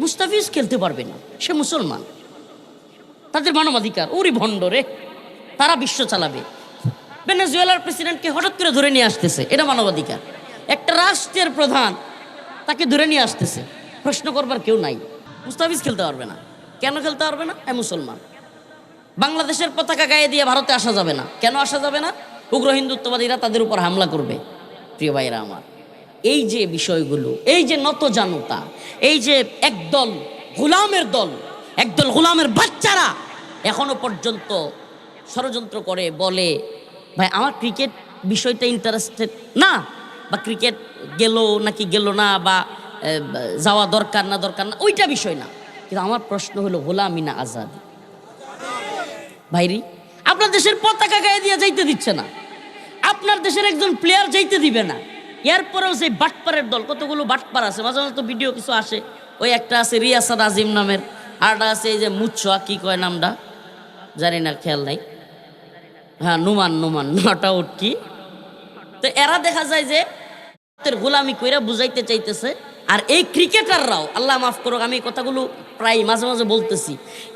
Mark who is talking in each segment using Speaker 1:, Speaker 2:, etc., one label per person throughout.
Speaker 1: মুস্তাফিজ খেলতে পারবে না, সে মুসলমান, তাদের মানবাধিকার। ওরে ভণ্ড রে, তারা বিশ্ব চালাবে। ভেনেজুয়েলার প্রেসিডেন্টকে হঠাৎ করে ধরে নিয়ে আসতেছে, এটা মানবাধিকার। একটা রাষ্ট্রের প্রধান, তাকে ধরে নিয়ে আসতেছে, প্রশ্ন করবার কেউ নাই। মুস্তাফিজ খেলতে পারবে না। কেন খেলতে পারবে না? মুসলমান। বাংলাদেশের পতাকা গায়ে দিয়ে ভারতে আসা যাবে না। কেন আসা যাবে না? উগ্র হিন্দুত্ববাদীরা তাদের উপর হামলা করবে। প্রিয় ভাইরা আমার, এই যে বিষয়গুলো, এই যে নতজানুতা, এই যে একদল গোলামের দল, একদল গোলামের বাচ্চারা এখনো পর্যন্ত ষড়যন্ত্র করে, বলে ভাই আমার ক্রিকেট বিষয়টা ইন্টারেস্টেড না, বা ক্রিকেট গেল নাকি গেল না, বা যাওয়া দরকার না দরকার না, ওইটা বিষয় না। কিন্তু আমার প্রশ্ন হলো গোলামি না আজাদি? ভাইরি, আপনার দেশের পতাকা গায়ে দিয়ে যাইতে দিচ্ছে না, আপনার দেশের একজন প্লেয়ার যাইতে দিবে না। এরপরেও সেই বাটপারের দল, কতগুলো বাটপার আছে, মাঝে মাঝে তো ভিডিও কিছু আসে। ওই একটা আছে রিয়াসাদ আজিম নামের, আরটা আছে এই যে মুচ্ছা, কি কয় নামটা জানি না, খেয়াল নাই। হ্যাঁ, নুমান নট আউট কি। তো এরা দেখা যায় যে গোলামি কইরা বুঝাইতে চাইতেছে। আর এই ক্রিকেটাররাও, আল্লাহ মাফ করুক, আমি এই কথাগুলো প্রায় মাঝে মাঝে বলতেছি,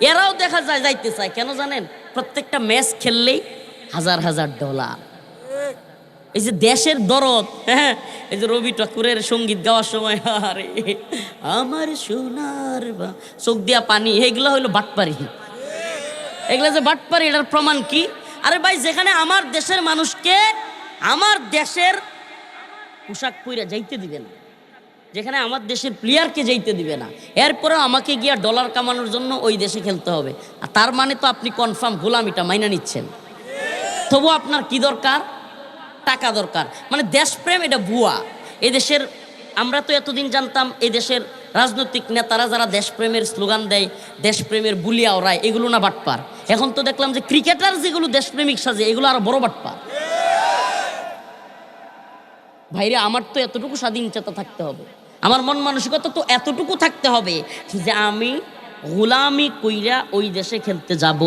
Speaker 1: এরাও দেখা যায় যাইতে চায়। কেন জানেন? প্রত্যেকটা ম্যাচ খেললেই হাজার হাজার ডলার। এই যে দেশের দরদ, হ্যাঁ, এই যে রবি ঠাকুরের সঙ্গীত গাওয়ার সময় আরে আমার সোনার চোখ দিয়া পানি, এইগুলো হইলো বাটপারি। এগুলো যে বাটপারি, এটার প্রমাণ কি? আরে ভাই, যেখানে আমার দেশের মানুষকে আমার দেশের পোশাক পরে যাইতে দিবে না, যেখানে আমার দেশের প্লেয়ারকে যাইতে দিবে না, এরপরেও আমাকে গিয়া ডলার কামানোর জন্য ওই দেশে খেলতে হবে। আর তার মানে তো আপনি কনফার্ম গোলামিটা মাইনা নিচ্ছেন। তবু আপনার কি দরকার? টাকা দরকার। মানে দেশপ্রেম এটা ভুয়া। এই দেশের, আমরা তো এতদিন জানতাম এই দেশের রাজনৈতিক নেতারা যারা দেশপ্রেমের স্লোগান দেয়, দেশপ্রেমের বুলিয়া ওরায়, এগুলো না বাটপার। এখন তো দেখলাম যে ক্রিকেটার যেগুলো দেশপ্রেমিক সাজে, এগুলো আরো বড় বাটপার। ভাইরে, আমার তো এতটুকু স্বাধীনচেতা থাকতে হবে, আমার মন মানসিকতা তো এতটুকু থাকতে হবে যে আমি গোলামি কইরা ওই দেশে খেলতে যাব।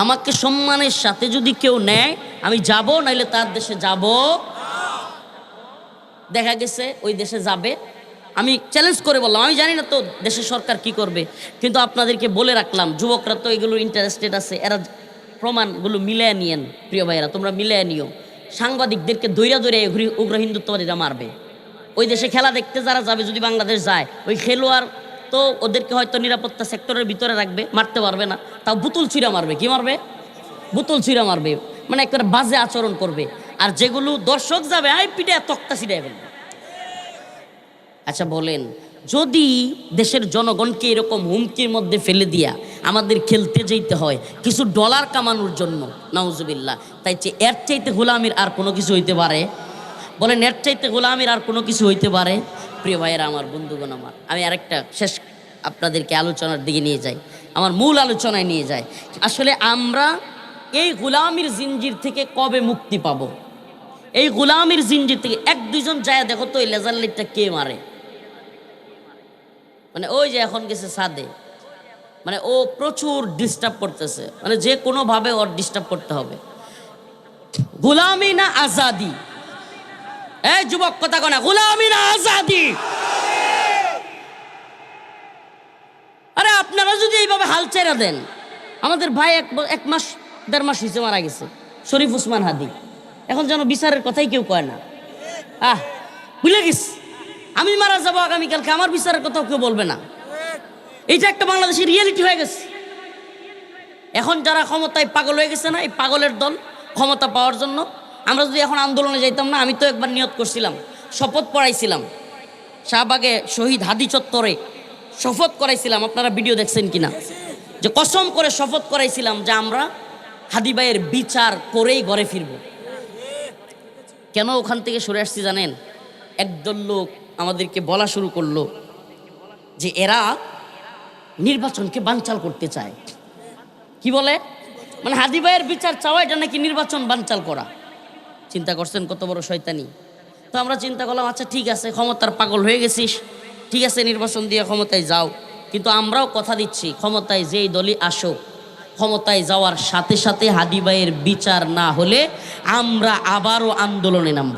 Speaker 1: আমাকে সম্মানের সাথে যদি কেউ নেয় আমি যাব, নাইলে তার দেশে যাব। দেখা গেছে ওই দেশে যাবে, আমি চ্যালেঞ্জ করে বললাম, আমি জানি না তো দেশের সরকার কি করবে, কিন্তু আপনাদেরকে বলে রাখলাম, যুবকরা তো এগুলো ইন্টারেস্টেড আছে, এরা প্রমাণগুলো মিলিয়ে নিয়েন। প্রিয় ভাইয়েরা, তোমরা মিলিয়ে নিও। সাংবাদিকদেরকে দৈরা দৈরা উগ্র হিন্দুত্ববাদীরা মারবে। ওই দেশে খেলা দেখতে যারা যাবে, যদি বাংলাদেশ যায়, ওই খেলোয়াড় তো ওদেরকে হয়তো নিরাপত্তা সেক্টরের ভিতরে রাখবে, মারতে পারবে না, তাও বোতল ছুঁড়া মারবে। কি মারবে? বোতল ছুঁড়া মারবে, মানে একটা বাজে আচরণ করবে। আর যেগুলো দর্শক যাবে, আই পিঠে তক্তা ছিঁড়ে ফেলবে। আচ্ছা বলেন, যদি দেশের জনগণকে এরকম হুমকির মধ্যে ফেলে দিয়া আমাদের খেলতে যেতে হয় কিছু ডলার কামানোর জন্য, নাউজুবিল্লাহ, তাই এর চাইতে গোলামির আর কোনো কিছু হইতে পারে? বলেন, এর চাইতে গোলামির আর কোনো কিছু হইতে পারে? প্রিয় ভাইয়েরা আমার, বন্ধুগণ আমার, আমি আরেকটা শেষ আপনাদেরকে আলোচনার দিকে নিয়ে যাই, আমার মূল আলোচনায় নিয়ে যাই। আসলে আমরা এই গোলামির জিঞ্জির থেকে কবে মুক্তি পাব? এই গোলামির জিঞ্জির থেকে এক দুইজন যায় দেখো তো, এই লেজার লাইটটা কে মারে? মানে ওই যে এখন গেছে সাদে, মানে ও প্রচুর ডিস্টার্ব করতেছে, মানে যে কোনোভাবে ওর ডিস্টার্ব করতে হবে। গোলামি না আজাদি? এই যুবক, কথা কনা, গোলামি না আজাদি? আরে আপনারা যদি এইভাবে হাল ছেড়ে দেন, আমাদের ভাই এক মাস দেড় মাস হয়েছে মারা গেছে, শরীফ উসমান হাদি, এখন যেন বিচারের কথাই কেউ কয় না। ভুলে গেছি, আমি মারা যাবো আগামীকালকে, আমার বিচারের কথাও কেউ বলবে না। এইটা একটা বাংলাদেশের রিয়েলিটি হয়ে গেছে। এখন যারা ক্ষমতায় পাগল হয়ে গেছে না, এই পাগলের দল ক্ষমতা পাওয়ার জন্য, আমরা যদি এখন আন্দোলনে যাইতাম না, আমি তো একবার নিয়ত করছিলাম, শপথ পড়াইছিলাম শাহবাগে শহীদ হাদি চত্বরে, শপথ করাইছিলাম, আপনারা ভিডিও দেখছেন কিনা, যে কসম করে শপথ করাইছিলাম যে আমরা হাদি ভাইয়ের বিচার করেই ঘরে ফিরব। কেন ওখান থেকে সরে আসছি জানেন? একদল লোক আমাদেরকে বলা শুরু করলো যে এরা নির্বাচনকে বানচাল করতে চায়। কি বলে? মানে হাদি ভাইয়ের বিচার চাওয়া, এটা নাকি নির্বাচন বানচাল করা। চিন্তা করছেন কত বড় শয়তানি? তো আমরা চিন্তা করলাম, আচ্ছা ঠিক আছে, ক্ষমতার পাগল হয়ে গেছিস, ঠিক আছে, নির্বাচন দিয়ে ক্ষমতায় যাও, কিন্তু আমরাও কথা দিচ্ছি, ক্ষমতায় যেই দলই আসুক, ক্ষমতায় যাওয়ার সাথে সাথে হাদি ভাইয়ের বিচার না হলে আমরা আবারও আন্দোলনে নামব।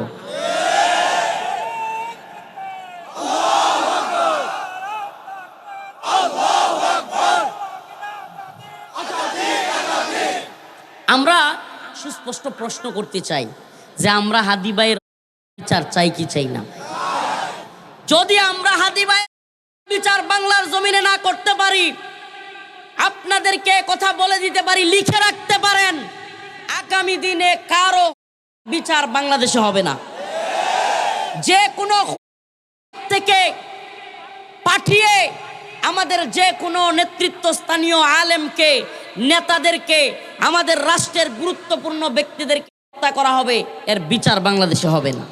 Speaker 1: আমরা সুস্পষ্ট প্রশ্ন করতে চাই যে আমরা হাদি ভাইয়ের বিচার চাই কি চাই না? যদি আমরা হাদি ভাইয়ের বিচার বাংলার জমিনে না করতে পারি, আপনাদেরকে কথা বলে দিতে পারি, লিখে রাখতে পারেন, আগামী দিনে কারো বিচার বাংলাদেশে হবে না। যে কোনো থেকে পাঠিয়ে আমাদের যে কোনো নেতৃত্বস্থানীয় আলেমকে, নেতাদেরকে, আমাদের রাষ্ট্রের গুরুত্বপূর্ণ ব্যক্তিদেরকে হত্যা করা হবে, এর বিচার বাংলাদেশে হবে না।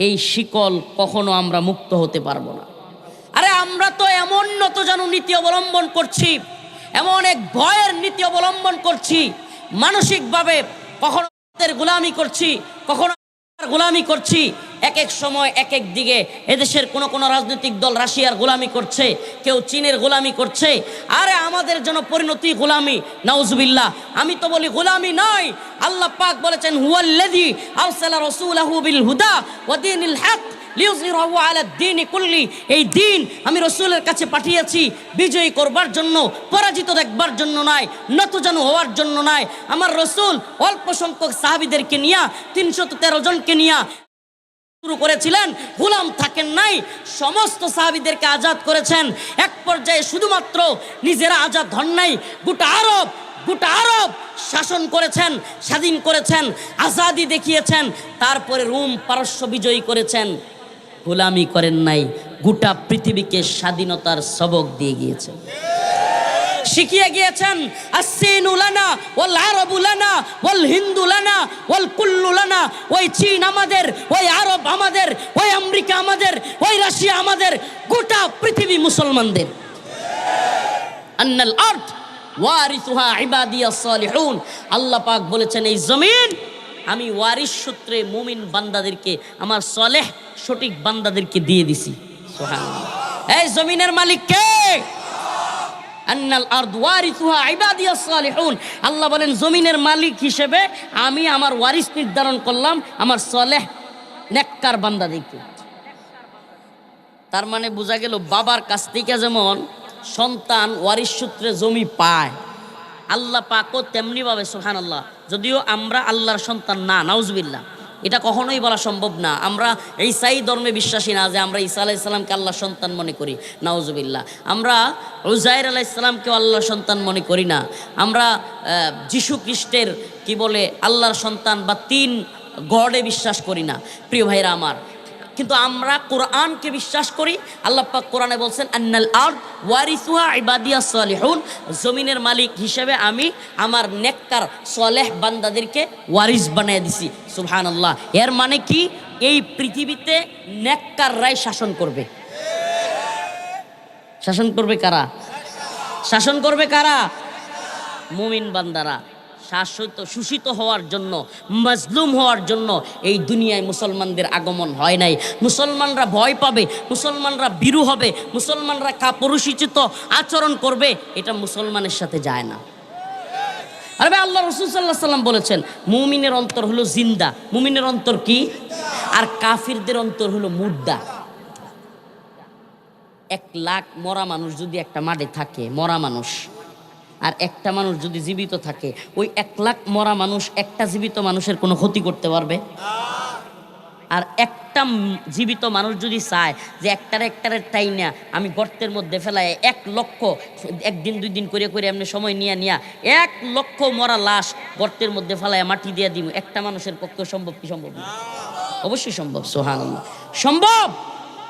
Speaker 1: এই শিকল কখনো আমরা মুক্ত হতে পারবো না। আরে আমরা তো এমন নতজানু নীতি অবলম্বন করছি, এমন এক ভয়ের নীতি অবলম্বন করছি, মানসিকভাবে কখনো গোলামি করছি, কখনো গোলামি করছি। এক এক সময় এক এক দিকে এদেশের কোন কোন রাজনৈতিক দল রাশিয়ার গোলামি করছে, কেউ চীনের গোলামি করছে। আরে আমাদের জন্য পরিণতি গোলামি, নাউজুবিল্লাহ। আমি তো বলি গোলামি নয়। আল্লাহ পাক বলেছেন হুয়াল্লাযী আরসালা রাসূলাহু বিল হুদা ওয়া দীনিল হক লিইয়ুযহিরাহু আলা দ্বীনি কুল্লি। এই দিন আমি রসুলের কাছে পাঠিয়েছি বিজয়ী করবার জন্য, পরাজিত দেখবার জন্য নয়, নতজানু হওয়ার জন্য নয়। আমার রসুল অল্প সংখ্যক সাহাবীদেরকে নিয়ে 313 জনকে নিয়ে শুরু করেছিলেন, গোলাম থাকেন নাই, সমস্ত সাহাবীদেরকে আজাদ করেছেন। এক পর্যায়ে শুধুমাত্র নিজেরা আজাদ হন নাই, গোটা আরব শাসন করেছেন, স্বাধীন করেছেন, আজাদি দেখিয়েছেন। তারপরে রোম পারস্য বিজয়ী করেছেন, গোলামি করেন নাই, গোটা পৃথিবীকে স্বাধীনতার সবক দিয়ে গিয়েছেন, শিখিয়ে গিয়েছেন। আসসিনু লানা ওয়াল আরাবু লানা ওয়াল হিন্দু লানা ওয়াল কুল্লু লানা। ওই চীন আমাদের, ওই আরব আমাদের, ওই আমেরিকা আমাদের, ওই রাশিয়া আমাদের, গোটা পৃথিবী মুসলমানদের। আন্নাল আরদ ওয়ারিসুহা ইবাদিয়াস সালিহুন। আল্লাহ পাক বলেছেন এই জমিন আমি ওয়ারিস সূত্রে মুমিন বান্দাদেরকে, আমার সালেহ সঠিক বান্দাদেরকে দিয়ে দিছি। সুবহানাল্লাহ। এই জমিনের মালিক কে? আন্নাল আরদ ওয়ারিসুহা ইবাদিয়াস সালিহুন। আল্লাহ বলেন জমিনের মালিক হিসেবে আমি আমার ওয়ারিস নির্ধারণ করলাম আমার সালেহ নেককার বান্দাদেরকে। তার মানে বোঝা গেল বাবার কাছ থেকে যেমন সন্তান ওয়ারিস সূত্রে জমি পায়, আল্লাহ পাকও তেমনিভাবে, সুবহানাল্লাহ। যদিও আমরা আল্লাহর সন্তান না, নাউজুবিল্লাহ, এটা কখনোই বলা সম্ভব না। আমরা ঈসাই ধর্মে বিশ্বাসী না যে আমরা ঈসা আলাইহিস সালামকে আল্লাহর সন্তান মনে করি, নাউজুবিল্লাহ। আমরা উযাইর আলাইহিস সালামকেও আল্লাহর সন্তান মনে করি না। আমরা যিশু খ্রিস্টের কি বলে আল্লাহর সন্তান বা 3 গডে বিশ্বাস করি না, প্রিয় ভাইরা আমার। কিন্তু আমরা কোরআনকে বিশ্বাস করি। আল্লাহ পাক কোরআনে বলছেন আন্নাল আরদ ওয়ারিসুহা ইবাদিয়াস সালিহুন। জমিনের মালিক হিসেবে আমি আমার নেককার সালেহ বান্দাদেরকে ওয়ারিস বানিয়ে দিছি। সুবহানাল্লাহ। এর মানে কি? এই পৃথিবীতে নেককাররাই শাসন করবে। শাসন করবে কারা? শাসন করবে কারা? মুমিন বান্দারা। শোষিত হওয়ার জন্য, মাজলুম হওয়ার জন্য এই দুনিয়ায় মুসলমানদের আগমন হয় নাই। মুসলমানরা ভয় পাবে, মুসলমানরা ভীরু হবে, মুসলমানরা কাপুরুষোচিত আচরণ করবে, এটা মুসলমানের সাথে যায় না। আরে ভাই, আল্লাহ রাসূল সাল্লাল্লাহু আলাইহি ওয়াসাল্লাম বলেছেন মুমিনের অন্তর হলো জিন্দা। মুমিনের অন্তর কি? আর কাফিরদের অন্তর হলো মুর্দা। 1 লাখ মরা মানুষ যদি একটা মাঠে থাকে, মরা মানুষ, আর একটা মানুষ যদি জীবিত থাকে, ওই 1 লাখ মরা মানুষ একটা জীবিত মানুষের কোনো ক্ষতি করতে পারবে? আর একটা জীবিত মানুষ যদি চায় যে একটারে টাইনা আমি গর্তের মধ্যে ফেলাই 1 লক্ষ, 1 দিন 2 দিন করে করে এমনি সময় নিয়ে 1 লক্ষ মরা লাশ গর্তের মধ্যে ফেলায় মাটি দিয়ে দিব, একটা মানুষের পক্ষে সম্ভব কি সম্ভব না? অবশ্যই সম্ভব। সুবহানাল্লাহ, সম্ভব।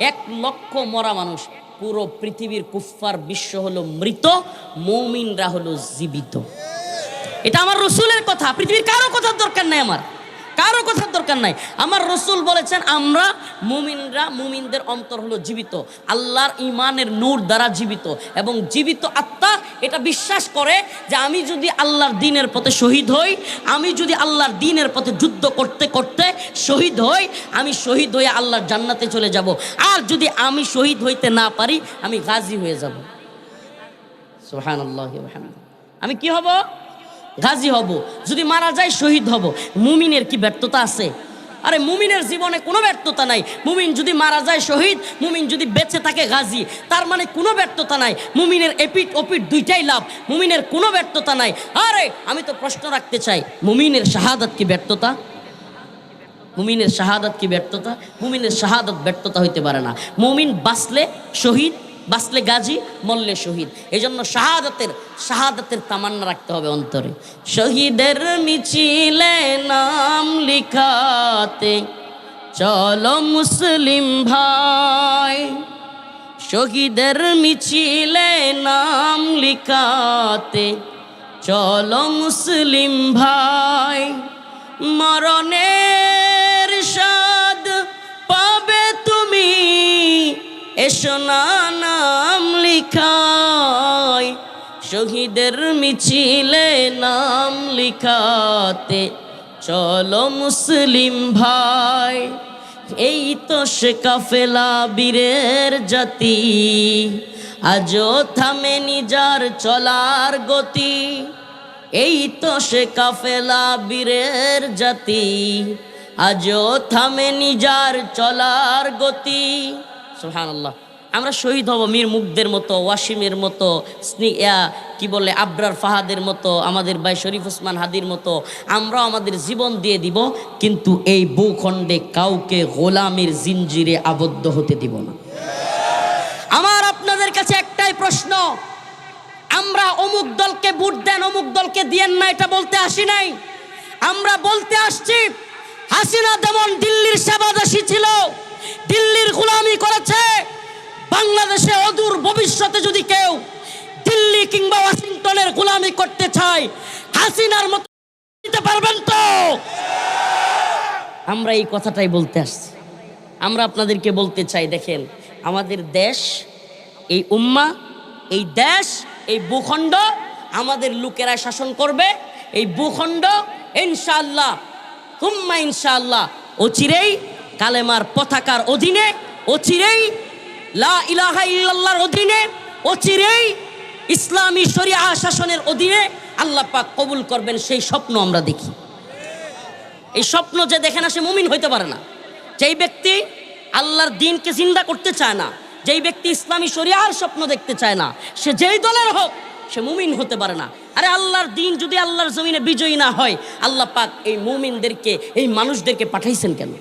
Speaker 1: 1 লক্ষ মরা মানুষ। পুরো পৃথিবীর কুফফার বিশ্ব হলো মৃত, মুমিনরা হলো জীবিত। এটা আমার রসুলের কথা, পৃথিবীর কারো কথার দরকার নাই, আমার কারো কথার দরকার নাই। আমার রসুল বলেছেন আমরা মুমিনরা, মুমিনদের অন্তর হলো জীবিত, আল্লাহর ইমানের নূর দ্বারা জীবিত। এবং জীবিত আত্মা এটা বিশ্বাস করে যে আমি যদি আল্লাহর দ্বীনের পথে শহীদ হই, আমি যদি আল্লাহর দ্বীনের পথে যুদ্ধ করতে করতে শহীদ হই, আমি শহীদ হয়ে আল্লাহর জান্নাতে চলে যাব। আর যদি আমি শহীদ হইতে না পারি, আমি গাজী হয়ে যাব। সুবহানাল্লাহি ওয়া বিহামদিহি। আমি কি হব? গাজী হব। যদি মারা যায় শহীদ হব। মুমিনের কি ব্যর্থতা আছে? আরে মুমিনের জীবনে কোনো ব্যর্থতা নাই। মুমিন যদি মারা যায় শহীদ, মুমিন যদি বেঁচে থাকে গাজী, তার মানে কোনো ব্যর্থতা নাই। মুমিনের এপিট ওপিট দুইটাই লাভ, মুমিনের কোনো ব্যর্থতা নাই। আরে আমি তো প্রশ্ন রাখতে চাই, মুমিনের শাহাদাত কি ব্যর্থতা? মুমিনের শাহাদাত কি ব্যর্থতা? মুমিনের শাহাদাত ব্যর্থতা হইতে পারে না। মুমিন বাঁচলে শহীদ, বাঁচলে গাজী, মরলে শহীদ। এই জন্য শাহাদাতের তামান্না রাখতে হবে অন্তরে। শহীদের মিছিলে নাম লিখাতে চলো মুসলিম ভাই, শহীদের মিছিলে নাম লিখাতে চলো মুসলিম ভাই, মরণের স্বাদ পাবে তুমি এসো না নাম লিখাই, শহীদের মিছিলে নাম লিখাতে চলো মুসলিম ভাই। এই তো সে কাফেলা বীরের জাতি, আজও থামেনি যার চলার গতি। এই তো সে কাফেলা বীরের জাতি, আজও থামেনি যার চলার গতি। সুবহানাল্লাহ। আমরা শহীদ হব মীর মুগ্ধের মতো, ওয়াসিমের মতো, কি বলে আবরার ফাহাদের মতো, আমাদের ভাই শরীফ ওসমান হাদির মতো। আমরাও আমাদের জীবন দিয়ে দিব, কিন্তু এই ভূখণ্ডে কাউকে গোলামের জিঞ্জিরে আবদ্ধ হতে দিব না। আমার আপনাদের কাছে একটাই প্রশ্ন, আমরা অমুক দলকে ভোট দেন, অমুক দলকে দিয়েন না, এটা বলতে আসি নাই। আমরা বলতে আসছি, হাসিনা যেমন দিল্লির সেবাদাসী ছিল, দিল্লির গোলামি করেছে, বাংলাদেশে অদূর ভবিষ্যতে যদি কেউ দিল্লি কিংবা ওয়াশিংটনের গোলামি করতে চায়, হাসিনার মতো দিতে পারবেন তো? আমরা এই কথাটাই বলতে আসছি। আমরা আপনাদেরকে বলতে চাই, দেখেন আমাদের দেশ, এই উম্মাহ, এই দেশ, এই ভূখণ্ড আমাদের লোকেরা শাসন করবে। এই ভূখণ্ড ইনশাআল্লাহ তুম্মা ইনশাআল্লাহ অচিরেই কালেমার পতাকার অধীনে, অচিরেই লা ইলাহা ইল্লাল্লাহর অধীনে, অচিরেই ইসলামী শরিয়া শাসনের অধীনে আল্লাহ পাক কবুল করবেন। সেই স্বপ্ন আমরা দেখি। এই স্বপ্ন যে দেখে না সে মুমিন হইতে পারে না। যেই ব্যক্তি আল্লাহর দ্বীনকে জিন্দা করতে চায় না, যেই ব্যক্তি ইসলামী শরিয়ার স্বপ্ন দেখতে চায় না, সে যেই দলের হোক সে মুমিন হতে পারে না। আরে আল্লাহর দ্বীন যদি আল্লাহর জমিনে বিজয়ী না হয়, আল্লাহ পাক এই মুমিনদেরকে, এই মানুষদেরকে পাঠাইছেন কেন?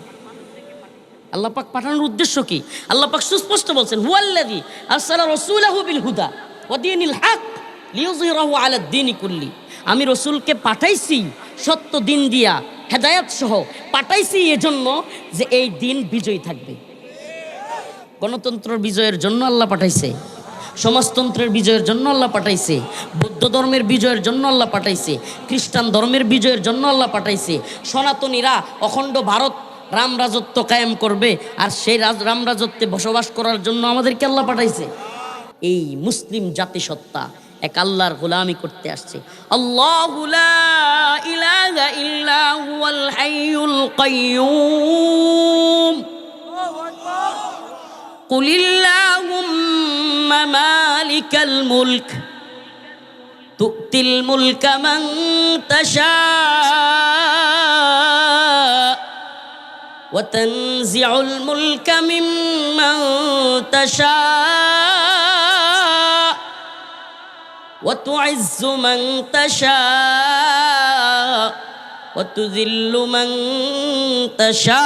Speaker 1: আল্লাহ পাক পাঠানোর উদ্দেশ্য কি? আল্লাহ পাক সুস্পষ্ট বলছেন, হুয়াল্লাযী আরসালা রাসূলাহু বিল হুদা ওয়া দীনিল হক লিইয়ুযহিরাহু আলাদ দীনি কুল্লি। আমি রসুলকে পাঠাইছি সত্য দিন দিয়া, হেদায়েত সহ পাঠাইছি এজন্য যে এই দিন বিজয়ী থাকবে। গণতন্ত্র বিজয়ের জন্য আল্লাহ পাঠাইছে, সমাজতন্ত্রের বিজয়ের জন্য আল্লাহ পাঠাইছে, বৌদ্ধ ধর্মের বিজয়ের জন্য আল্লাহ পাঠাইছে, খ্রিস্টান ধর্মের বিজয়ের জন্য আল্লাহ পাঠাইছে। সনাতনীরা অখণ্ড ভারত রাম রাজত্ব কায়েম করবে, আর সেই রাম রাজত্বে বসবাস করার জন্য আমাদেরকে আল্লাহ পাঠাইছে। এই মুসলিম জাতিসত্তা এক আল্লাহর গোলামি করতে আসছে। আল্লাহু লা ইলাহা ইল্লা হুয়াল হাইয়ুল কাইয়্যুম কুলিল্লাহুম্মা মালিকাল মুলক তু'তিল মুলকা মান তাশা ওয়া তানজিউল মুলকা মিম্মান তাশা ওয়া তু'ইজ্জু মান তাশা ওয়া তুযিল্লু মান তাশা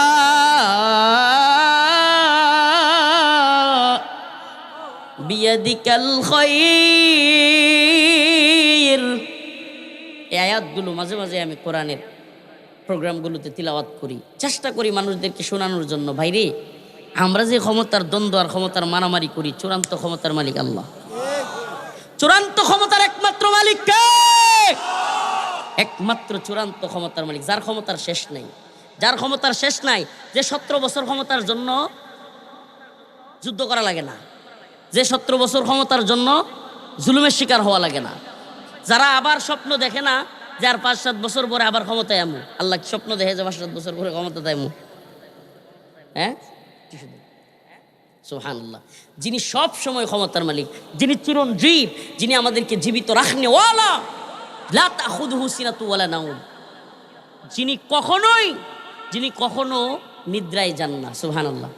Speaker 1: বিয়াদিকাল খায়র। এই আয়াতগুলো মাঝে মাঝে আমি কোরআনের প্রোগ্রামগুলোতে তিলাওয়াত করি, চেষ্টা করি মানুষদেরকে শোনানোর জন্য। ভাইরে, আমরা যে ক্ষমতার দ্বন্দ্ব আর ক্ষমতার মারামারি করি, চূড়ান্ত ক্ষমতার মালিক আল্লাহ। চূড়ান্ত ক্ষমতার একমাত্র মালিক কে? একমাত্র চূড়ান্ত ক্ষমতার মালিক, যার ক্ষমতার শেষ নাই, যার ক্ষমতার শেষ নাই, যে 17 বছর ক্ষমতার জন্য যুদ্ধ করা লাগে না, যে 17 বছর ক্ষমতার জন্য জুলুমের শিকার হওয়া লাগে না, যারা আবার স্বপ্ন দেখে না যে আর 5-7 বছর পরে আবার ক্ষমতায় আমু। আল্লাহ স্বপ্ন দেখে যে 5-7 বছর পরে ক্ষমতা দেয়মু। হ্যাঁ, সুবহানাল্লাহ। যিনি সব সময় ক্ষমতার মালিক, যিনি চিরঞ্জীব, যিনি আমাদেরকে জীবিত রাখনে ওয়ালা, লা তাখুযুহু সিনাতু ওয়ালা নাওম, যিনি কখনোই যিনি কখনো নিদ্রায় যান না। সুবহানাল্লাহ।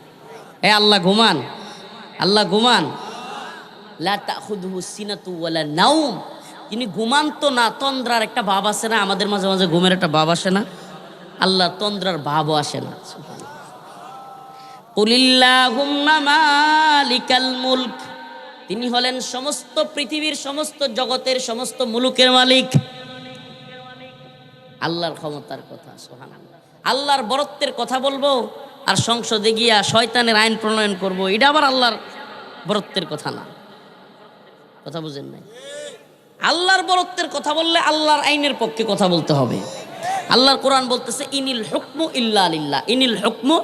Speaker 1: এ আল্লাহ ঘুমান, আল্লাহ ঘুমান। লা তাখুযুহু সিনাতু ওয়ালা নাওম, তিনি ঘুমান তো না, তন্দ্রার একটা ভাব আসে না আমাদের মাঝে মাঝে, ঘুমের একটা ভাব আসে না, আল্লাহ তন্দ্রার ভাবও আসে না। কুলিল্লাহুম্মা মালিকাল মুলক, তিনি হলেন সমস্ত পৃথিবীর সমস্ত জগতের সমস্ত মুলুকের মালিক। আল্লাহর ক্ষমতার কথা, সুবহানাল্লাহ। আল্লাহর বরত্বের কথা বলবো আর সংসদে গিয়া শয়তানের আইন প্রণয়ন করব, এটা আবার আল্লাহর বরত্বের কথা না। কথা বুঝেন নাই? আল্লাহর বরত্বের কথা বললে আল্লাহর আইনের পক্ষে কথা বলতে হবে। আল্লাহর কোরআন বলতেছে ইনিল হুকমু ইল্লা লিল্লাহ, ইনিল হুকমু,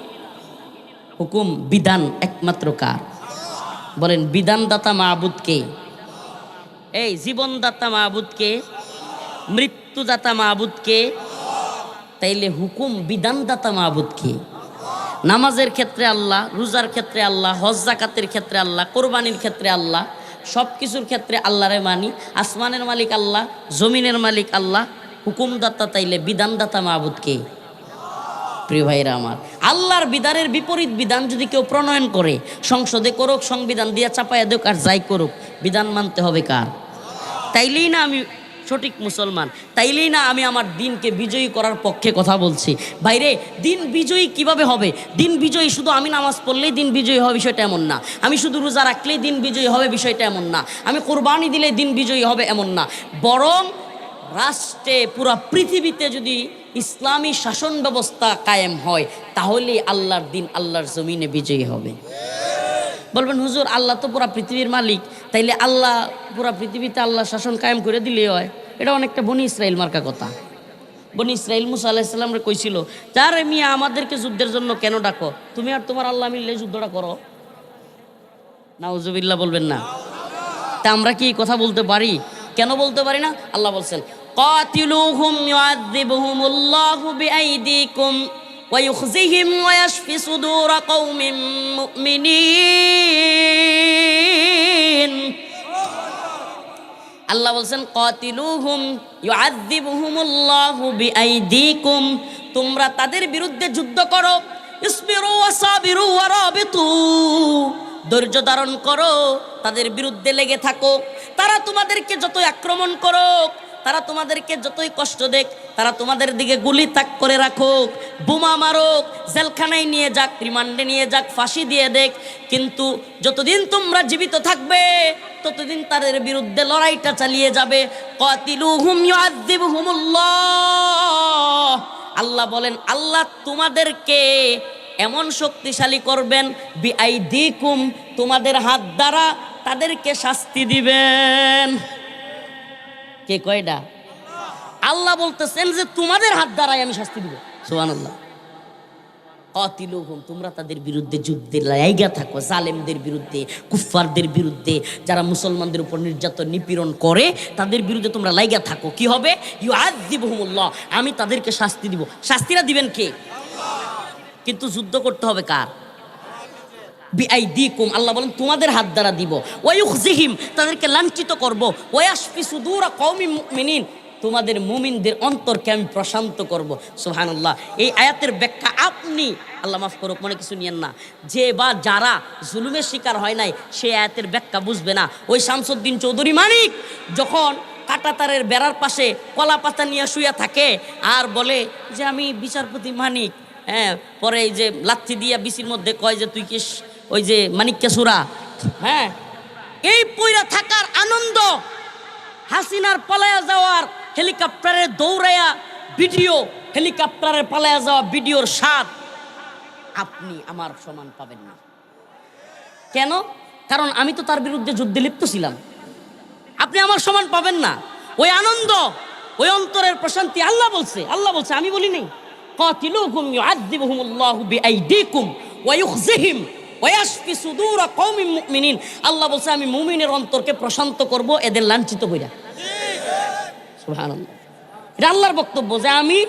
Speaker 1: হুকুম বিধান একমাত্র কার? বলেন বিধানদাতা মাবুদ কে? এই জীবনদাতা মাবুদ কে? মৃত্যুদাতা মাবুদ কে? তাইলে হুকুম বিধানদাতা মাবুদ কে? নামাজের ক্ষেত্রে আল্লাহ, রোজার ক্ষেত্রে আল্লাহ, হজ যাকাতের ক্ষেত্রে আল্লাহ, কোরবানির ক্ষেত্রে আল্লাহ, সব কিছুর ক্ষেত্রে আল্লাহরে মানি। আসমানের মালিক আল্লাহ, জমিনের মালিক আল্লাহ, হুকুমদাতা তাইলে বিধানদাতা মাবুদ কে? প্রিয় ভাইরা আমার, আল্লাহর বিধানের বিপরীত বিধান যদি কেউ প্রণয়ন করে, সংসদে করুক, সংবিধান দিয়া চাপাইয়া দেখ, আর যাই করুক, বিধান মানতে হবে কার? তাইলেই না আমি সঠিক মুসলমান, তাইলেই না আমি আমার দিনকে বিজয়ী করার পক্ষে কথা বলছি। বাইরে দিন বিজয়ী কিভাবে হবে? দিন বিজয়ী শুধু আমি নামাজ পড়লেই দিন বিজয়ী হবে বিষয়টা এমন না, আমি শুধু রোজা রাখলেই দিন বিজয়ী হবে বিষয়টা এমন না, আমি কোরবানি দিলে দিন বিজয়ী হবে এমন না। বরং রাষ্ট্রে, পুরা পৃথিবীতে যদি ইসলামী শাসন ব্যবস্থা কায়েম হয়, তাহলেই আল্লাহর দিন আল্লাহর জমিনে বিজয়ী হবে। বলবেন হুজুর আল্লাহ তো পুরা পৃথিবীর মালিক, তাইলে আল্লাহ পুরা পৃথিবীতে আল্লাহ শাসন কায়েম করে দিলেই হয়। এটা অনেকটা বনি ইসরাইল মার্কা কথা। বনি ইসরাইল মুসা আলাইহিস সালামরে কইছিল, যারে মিয়া আমাদেরকে যুদ্ধের জন্য কেন ডাকো? তুমি আর তোমার আল্লাহ মিললে যুদ্ধটা করো। নাউজুবিল্লাহ বলবেন না? তা আমরা কি কথা বলতে পারি? কেন বলতে পারি না? আল্লাহ বলছেন কাতিলুহুম ইউআযিবুহুমুল্লাহু বিআইদিকুম ওয়া ইউখজিহিম ওয়া ইয়াশফি সুদুর কওমিন মুমিনিন। আল্লাহ বলছেন কাতিলুহুম ইউআযিবুহুমুল্লাহু বিআইদিকুম, তোমরা তাদের বিরুদ্ধে যুদ্ধ করো। ইসবিরু ওয়া সাবিরু ওয়া রাবিতু, ধৈর্য ধারণ করো, তাদের বিরুদ্ধে লেগে থাকো। তারা তোমাদেরকে যতই আক্রমণ করুক, তারা তোমাদেরকে যতই কষ্ট দেখ, তারা তোমাদের দিকে গুলি তাক করে রাখুক, বোমা মারুক, জেলখানায় নিয়ে যাক, রিমান্ডে নিয়ে যাক, ফাঁসি দিয়ে দেখ, কিন্তু যতদিন তোমরা জীবিত থাকবে ততদিন তাদের বিরুদ্ধে লড়াইটা চালিয়ে যাবে। কাতিলুহুম ইউআযিবুহুমুল্লাহ, আল্লাহ বলেন আল্লাহ তোমাদেরকে এমন শক্তিশালী করবেন, বিআইদিকুম, তোমাদের হাত দ্বারা তাদেরকে শাস্তি দিবেন। কে কয়টা? আল্লাহ বলতেছেন যে তোমাদের হাত দ্বারাই আমি শাস্তি দিব। সুবহানাল্লাহ। কাতিলুহুম, তোমরা তাদের বিরুদ্ধে যুদ্ধে লাইগা থাকো, জালেমদের বিরুদ্ধে, কুফফারদের বিরুদ্ধে, যারা মুসলমানদের উপর নির্যাতন নিপীড়ন করে তাদের বিরুদ্ধে তোমরা লাইগা থাকো। কি হবে? ইউআযিবুহুমুল্লাহ, আমি তাদেরকে শাস্তি দিব। শাস্তিটা দিবেন কে? কিন্তু যুদ্ধ করতে হবে কার? বিআইদিকুম, আল্লাহ বলেন তোমাদের হাত দ্বারা দিব। ওয়া ইউখজিহিম, তাদেরকে লাঞ্ছিত করব। ওয়া ইয়াশফি সুদুর কওমিন মুমিনিন, তোমাদের মুমিনদের অন্তরকে আমি প্রশান্ত করব। সুবহানাল্লাহ। এই আয়াতের ব্যাখ্যা আপনি, আল্লাহ মাফ করুক, মনে কিছু নিয়েন না, যে বা যারা জুলুমের শিকার হয় নাই সেই আয়াতের ব্যাখ্যা বুঝবে না। ওই শামসুদ্দিন চৌধুরী মানিক যখন কাঁটাতারের বেড়ার পাশে কলা পাতা নিয়ে শুয়ে থাকে আর বলে যে আমি বিচারপতি মানিক, হ্যাঁ, পরে এই যে লাথি দিয়া বিসির মধ্যে কয় যে তুই কি ওই যে মানিককে সুরা, হ্যাঁ, এই পইরা থাকার আনন্দ, হাসিনার পালায়া যাওয়ার হেলিকপ্টারে দৌড়ায়া ভিডিও, হেলিকপ্টারে পালায়া যাওয়া ভিডিওর স্বাদ আপনি আমার সমান পাবেন না। কেন? কারণ আমি তো তার বিরুদ্ধে যুদ্ধে লিপ্ত ছিলাম। আপনি আমার সমান পাবেন না। ওই আনন্দ, ওই অন্তরের প্রশান্তি আল্লাহ বলছে, আল্লাহ বলছে, আমি বলি নাই। কাতিলুহুম ইউআযিবুহুমুল্লাহু বিআইদিকুম ওয়া ইউখজিহিম ওয়া ইয়াশফি সুদুর কওমিন মুমিনিন। আল্লাহ বলছে আমি মুমিনের অন্তরকে প্রশান্ত করব এদের লাঞ্ছিত কইরা। সুবহানাল্লাহ। এটা আল্লাহর বক্তব্য যে আমি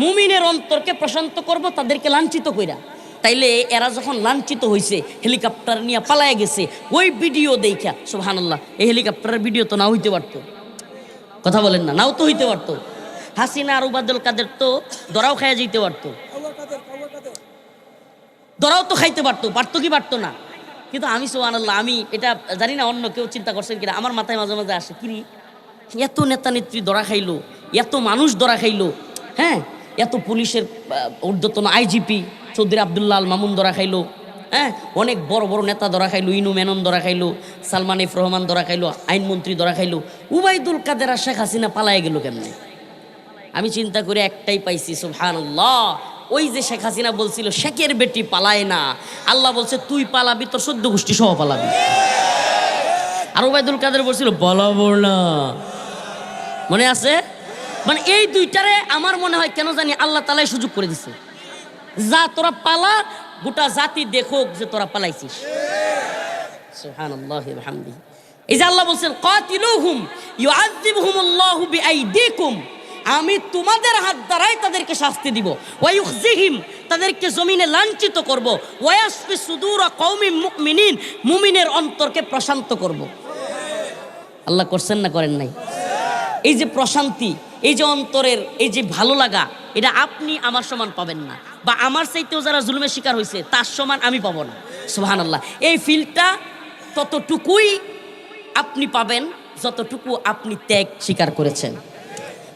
Speaker 1: মুমিনের অন্তরকে প্রশান্ত করব তাদেরকে লাঞ্ছিত কইরা। তাইলে এরা যখন লাঞ্ছিত হয়েছে, হেলিকপ্টার নিয়ে পালায় গেছে, ওই ভিডিও দেখা, সুবহানাল্লাহ, এই হেলিকপ্টারের ভিডিও তো না হইতে পারতো। কথা বলেন না, নাও তো হইতে পারতো। হাসিনা আর উবাদুল কাদের তো ধরাও খাইয়া যেতে পারতো। ধরাও তো খাইতে পারতো, পারতো কি পারতো না? কিন্তু আমি সুবহানাল্লাহ, আমি এটা জানি না অন্য কেউ চিন্তা করছেন কিনা, আমার মাথায় মাঝে মাঝে আসে, কিরি এত নেতা নেত্রী ধরা খাইলো, এত মানুষ ধরা খাইলো, হ্যাঁ, এত পুলিশের ঊর্ধ্বতন আইজিপি চৌধুরী আবদুল্লাহ আল মামুন ধরা খাইলো, হ্যাঁ, অনেক বড় বড় নেতা ধরা খাইলো, ইনু মেনন ধরা খাইলো, সালমান এফ রহমান ধরা খাইলো, আইনমন্ত্রী ধরা খাইলো, উবাইদুল কাদের আর শেখ হাসিনা পালায় গেল কেমনে? আমি চিন্তা করে একটাই পাইছি, সুবহানাল্লাহ, ওই যে শেখ হাসিনা বলছিল শেখের বেটি পালায় না, আল্লাহ বলছে তুই পালাবি, তোর 14 গোষ্ঠী সহ পালাবি। আর ওবায়দুল কাদের বলছিল পালাবো না, মনে আছে? মানে এই দুইটারে আমার মনে হয় কেন জানি আল্লাহ তাআলাই সুযোগ করে দিছে, যা তোরা পালা, গোটা জাতি দেখুক যে তোরা পালাইছিস। সুবহানাল্লাহি ওয়া বিহামদিহি। এই যে আল্লাহ বলছেন কাতিলুহুম ইউআযিবুহুমুল্লাহু বিআইদিকুম, আমি তোমাদের হাত দ্বারাই তাদেরকে শাস্তি দিব, ওয়ায়ুখজিহিম, তাদেরকে জমিনে লাঞ্ছিত করব, ওয়ায়াসফি সুদুর কওমিন মুমিনিন, মুমিনের অন্তরকে প্রশান্ত করব। আল্লাহ করছেন না করেন নাই? এই যে প্রশান্তি, এই যে অন্তরের এই যে ভালো লাগা, এটা আপনি আমার সমান পাবেন না, বা আমার চাইতেও যারা জুলুমের শিকার হয়েছে তার সমান আমি পাবো না। সুবহানাল্লাহ। এই ফিলটা ততটুকুই আপনি পাবেন যতটুকু আপনি ত্যাগ স্বীকার করেছেন।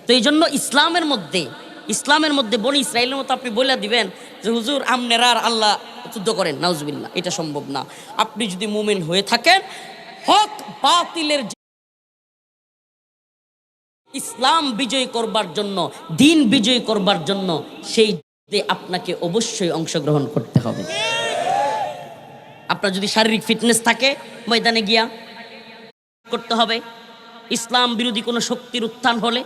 Speaker 1: তো এই জন্য ইসলামের মধ্যে বনি ইসরায়েলের মতো আপনি বলে দিবেন যে হুজুর আমনেরা আর আল্লাহ যুদ্ধ করেন, নাউজুবিল্লাহ, এটা সম্ভব না। আপনি যদি মুমিন হয়ে থাকেন, হক বাতিলের ইসলাম বিজয় করবার জন্য, দিন বিজয় করবার জন্য, সেই আপনাকে অবশ্যই অংশগ্রহণ করতে হবে। আপনার যদি শারীরিক ফিটনেস থাকে, ময়দানে গিয়া করতে হবে। ইসলাম বিরোধী কোনো শক্তির উত্থান হলে,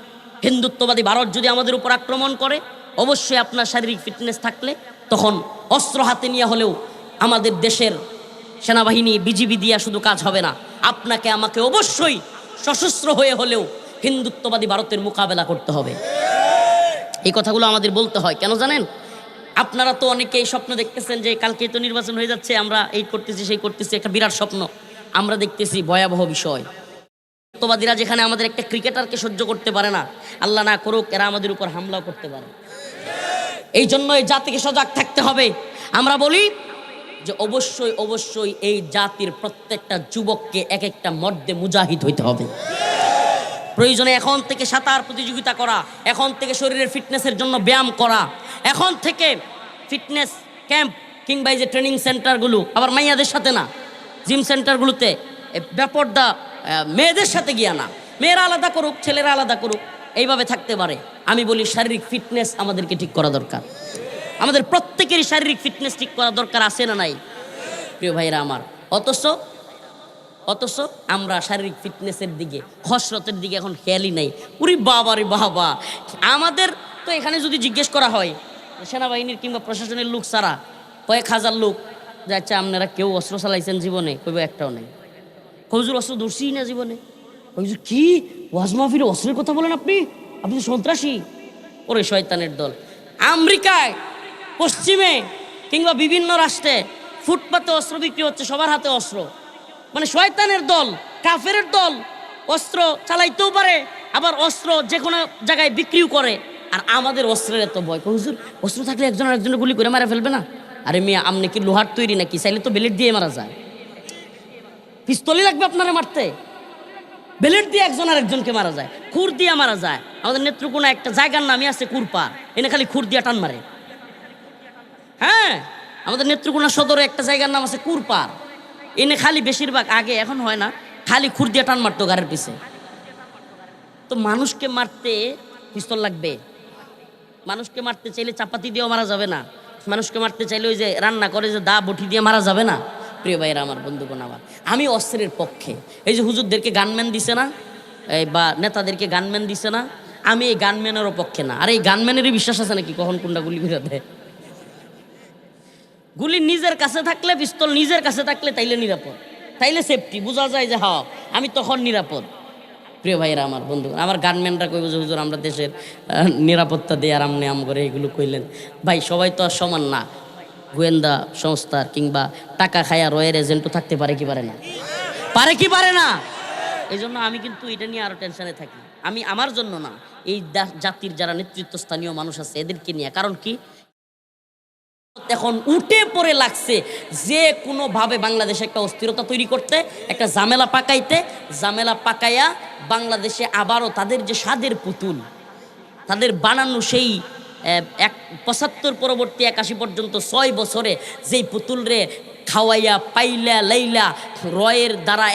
Speaker 1: হিন্দুত্ববাদী ভারত যদি আমাদের উপর আক্রমণ করে, অবশ্যই আপনার শারীরিক ফিটনেস থাকলে তখন অস্ত্র হাতে নিয়ে হলেও আমাদের দেশের সেনাবাহিনী বিজিবি দিয়া শুধু কাজ হবে না, আপনাকে আমাকে অবশ্যই সশস্ত্র হয়ে হলেও হিন্দুত্ববাদী ভারতের মোকাবেলা করতে হবে। এই কথাগুলো আমাদের বলতে হয়। কেন জানেন? আপনারা তো অনেকেই স্বপ্ন দেখতেছেন যে কালকে তো নির্বাচন হয়ে যাচ্ছে, আমরা এই করতেছি সেই করতেছি, একটা বিরাট স্বপ্ন। আমরা দেখতেছি ভয়াবহ বিষয়। হিন্দুত্ববাদীরা যেখানে আমাদের একটা ক্রিকেটারকে সহ্য করতে পারে না, আল্লাহ না করুক এরা আমাদের উপর হামলাও করতে পারে। এই জন্য এই জাতিকে সজাগ থাকতে হবে। আমরা বলি যে অবশ্যই এই জাতির প্রত্যেকটা যুবককে এক একটা মর্দে মুজাহিদ হইতে হবে। প্রয়োজনে এখন থেকে সাঁতার প্রতিযোগিতা করা, এখন থেকে শরীরের ফিটনেসের জন্য ব্যায়াম করা, এখন থেকে ফিটনেস ক্যাম্প কিংবা এই যে ট্রেনিং সেন্টারগুলো, আবার মাইয়াদের সাথে না, জিম সেন্টারগুলোতে ব্যাপারটা মেয়েদের সাথে গিয়া না, মেয়েরা আলাদা করুক, ছেলেরা আলাদা করুক, এইভাবে থাকতে পারে। আমি বলি শারীরিক ফিটনেস আমাদেরকে ঠিক করা দরকার। আমাদের প্রত্যেকেরই শারীরিক ফিটনেস ঠিক করা দরকার, আছে না নাই প্রিয় ভাইরা আমার? অথচ আমরা শারীরিক ফিটনেসের দিকে, কসরতের দিকে এখন খেয়ালই নাই। উরি বাবা রে বাবা, আমাদের তো এখানে যদি জিজ্ঞেস করা হয় সেনাবাহিনীর কিংবা প্রশাসনের লোক ছাড়া কয়েক হাজার লোক যে আচ্ছা আপনারা কেউ অস্ত্র চালাইছেন জীবনে? কইব একটাও নেই। হুজুর অস্ত্র ধরছি না জীবনে। হুজুর কি ওয়াজ মাহফিলে অস্ত্রের কথা বলেন আপনি? আপনি তো সন্ত্রাসী। ওরে শয়তানের দল। আমেরিকায়, পশ্চিমে কিংবা বিভিন্ন রাষ্ট্রে ফুটপাতে অস্ত্র বিক্রি হচ্ছে, সবার হাতে অস্ত্র। মানে শয়তানের দল, কাফের দল অস্ত্র চালাইতেও পারে, আবার অস্ত্র যে কোনো জায়গায় বিক্রিও করে। আর আমাদের অস্ত্রের এত ভয়। হুজুর অস্ত্র থাকলে একজন আর একজনের গুলি করে মারা ফেলবে না? আরে মিয়া, আপনি কি লোহার তৈরি নাকি? চাইলে তো বেলেট দিয়ে মারা যায়। পিস্তলই লাগবে আপনারা মারতে? বেলেট দিয়ে একজন আর একজনকে মারা যায়, খুর দিয়ে মারা যায়। আমাদের নেত্রকোনা একটা জায়গার নামই আছে কুরপা, এনে খালি খুর দিয়া টান মারে। হ্যাঁ, আমাদের নেত্রকোনা সদরে একটা জায়গার নাম আছে কুরপার, এনে খালি বেশিরভাগ, আগে এখন হয় না, খালি খুর দিয়ে টান মারতো গাড়ির পিছে। তো মানুষকে মারতে পিস্তল লাগবে? মানুষকে মারতে চাইলে চাপাতি দিয়েও মারা যাবে না। মানুষকে মারতে চাইলে ওই যে রান্না করে যে দা বটি দিয়ে মারা যাবে না। প্রিয় ভাইয়েরা আমার, বন্ধুগণ আমার, আমি অস্ত্রের পক্ষে। এই যে হুজুরদেরকে গানম্যান দিছে না, বা নেতাদেরকে গানম্যান দিছে না, আমি এই গানম্যানেরও পক্ষে না। আর এই গানম্যানেরই বিশ্বাস আছে নাকি কখন কোনটা গুলি করে দেয়? গুলি নিজের কাছে থাকলে, পিস্তল নিজের কাছে থাকলে তাইলে নিরাপদ, তাইলে সেফটি, বোঝা যায় যে হ্যাঁ আমি তখন নিরাপদ। প্রিয় ভাইয়েরা আমার, বন্ধু আমার, গানম্যানরা কইব যে হুজুর আমরা দেশের নিরাপত্তা দিয়ে আর আমনে আম করে এগুলো কইলেন। ভাই সবাই তো আর সমান না। গোয়েন্দা সংস্থার কিংবা টাকা খায়া রয়ের এজেন্টও থাকতে পারে কি পারে না? পারে কি পারে না? এই জন্য আমি কিন্তু এটা নিয়ে আরো টেনশনে থাকি। আমি আমার জন্য না, এই জাতির যারা নেতৃত্বস্থানীয় মানুষ আছে এদেরকে নিয়ে। কারণ কি? এখন উঠে পড়ে লাগছে যে কোনোভাবে বাংলাদেশে একটা অস্থিরতা তৈরি করতে, একটা ঝামেলা পাকাইতে, ঝামেলা পাকাইয়া বাংলাদেশে আবারও তাদের যে স্বাদের পুতুল, তাদের বানানো সেই 75 পরবর্তী 81 পর্যন্ত 6 বছরে যেই পুতুল রে খাওয়াইয়া পাইলা লাইলা রয়ের দ্বারা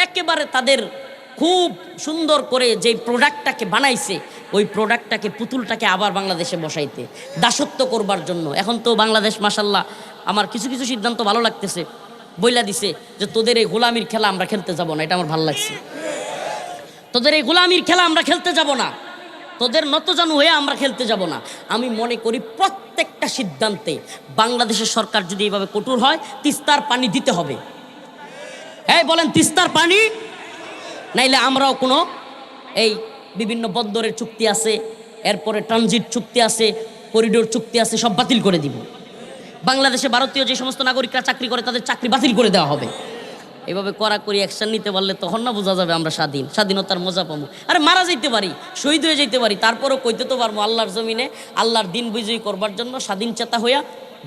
Speaker 1: একেবারে তাদের খুব সুন্দর করে যেই প্রোডাক্টটাকে বানাইছে, ওই প্রোডাক্টটাকে পুতুলটাকে আবার বাংলাদেশে বসাইতে, দাসত্ব করবার জন্য। এখন তো বাংলাদেশ মাশাল্লাহ আমার কিছু কিছু সিদ্ধান্ত ভালো লাগতেছে, বইলা দিছে যে তোদের এই গোলামির খেলা আমরা খেলতে যাব না। এটা আমার ভালো লাগছে। তোদের এই গোলামির খেলা আমরা খেলতে যাব না, তোদের নতজানু হয়ে আমরা খেলতে যাব না। আমি মনে করি প্রত্যেকটা সিদ্ধান্তে বাংলাদেশের সরকার যদি এইভাবে কঠোর হয়, তিস্তার পানি দিতে হবে। এই বলেন তিস্তার পানি, নাইলে আমরাও কোনো এই বিভিন্ন বন্দরের চুক্তি আছে, এরপরে ট্রানজিট চুক্তি আছে, করিডোর চুক্তি আছে, সব বাতিল করে দিব। বাংলাদেশে ভারতীয় যে সমস্ত নাগরিকরা চাকরি করে তাদের চাকরি বাতিল করে দেওয়া হবে। এইভাবে কড়াকড়ি অ্যাকশন নিতে পারলে তখন না বোঝা যাবে আমরা স্বাধীনতার মজা পাবো। আরে মারা যাইতে পারি, শহীদ হয়ে যাইতে পারি, তারপরও কইতে তো পারবো আল্লাহর জমিনে আল্লাহর দিন বিজয়ী করবার জন্য, স্বাধীন চেতা হইয়া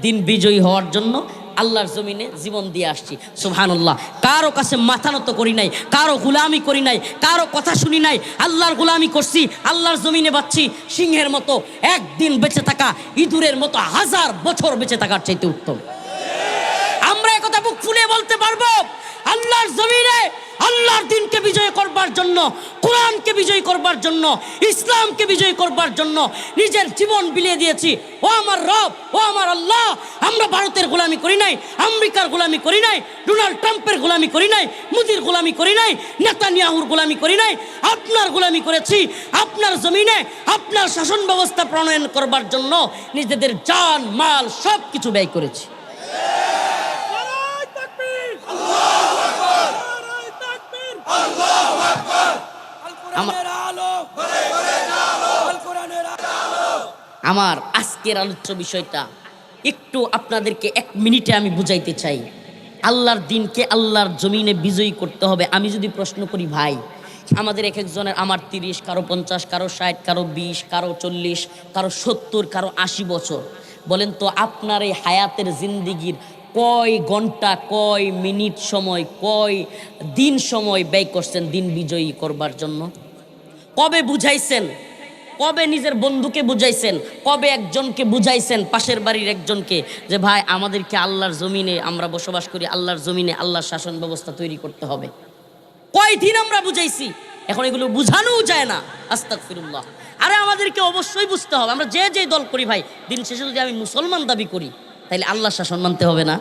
Speaker 1: দিন বিজয়ী হওয়ার জন্য আল্লাহর জমিনে জীবন দিয়ে আসছি। সুবহানাল্লাহ। কারো কাছে মাথা নত করি নাই, কারো গোলামি করি নাই, কারো কথা শুনি নাই, আল্লাহর গোলামি করছি, আল্লাহর জমিনে বাঁচছি। সিংহের মতো একদিন বেঁচে থাকা ইঁদুরের মতো 1000 বছর বেঁচে থাকার চাইতে উত্তম। আমরা একথা বুক ফুলে বলতে পারবো, আল্লাহর জমিনে আল্লাহর দিনকে বিজয় করবার জন্য, কোরআনকে বিজয় করবার জন্য, ইসলামকে বিজয় করবার জন্য নিজের জীবন বিলিয়ে দিয়েছি। ও আমার রব, ও আমার আল্লাহ, আমরা ভারতের গোলামি করি নাই, আমেরিকার গোলামি করি নাই, ডোনাল্ড ট্রাম্পের গোলামি করি নাই, মোদির গোলামি করি নাই, নেতানিয়াহুর গোলামি করি নাই, আপনার গোলামি করেছি। আপনার জমিনে আপনার শাসন ব্যবস্থা প্রণয়ন করবার জন্য নিজেদের জান মাল সব কিছু ব্যয় করেছি। আমার আজকের আলোচ্য বিষয়টা একটু আপনাদেরকে 1 মিনিটে আমি বুঝাইতে চাই। আল্লাহর দিনকে আল্লাহর জমিনে বিজয়ী করতে হবে। আমি যদি প্রশ্ন করি ভাই, আমাদের এক একজনের, আমার 30, কারো 50, কারো 60, কারো 20, কারো 40, কারো 70, কারো 80 বছর, বলেন তো আপনার এই হায়াতের জিন্দিগির কয় ঘন্টা, কয় মিনিট সময়, কয় দিন সময় ব্যয় করছেন দিন বিজয়ী করবার জন্য? কবে বুঝাইছেন? কবে নিজের বন্ধুকে বুঝাইছেন? কবে একজনকে বুঝাইছেন, পাশের বাড়ির একজনকে, যে ভাই আমাদেরকে আল্লাহর জমিনে, আমরা বসবাস করি আল্লাহর জমিনে, আল্লাহর শাসন ব্যবস্থা তৈরি করতে হবে? কয়দিন আমরা বুঝাইছি? এখন এগুলো বুঝানোও যায় না। আস্তাগফিরুল্লাহ। আরে আমাদেরকে অবশ্যই বুঝতে হবে, আমরা যে যে দল করি ভাই, দিন শেষে যদি আমি মুসলমান দাবি করি, তাইলে আল্লাহর শাসন মানতে হবে না?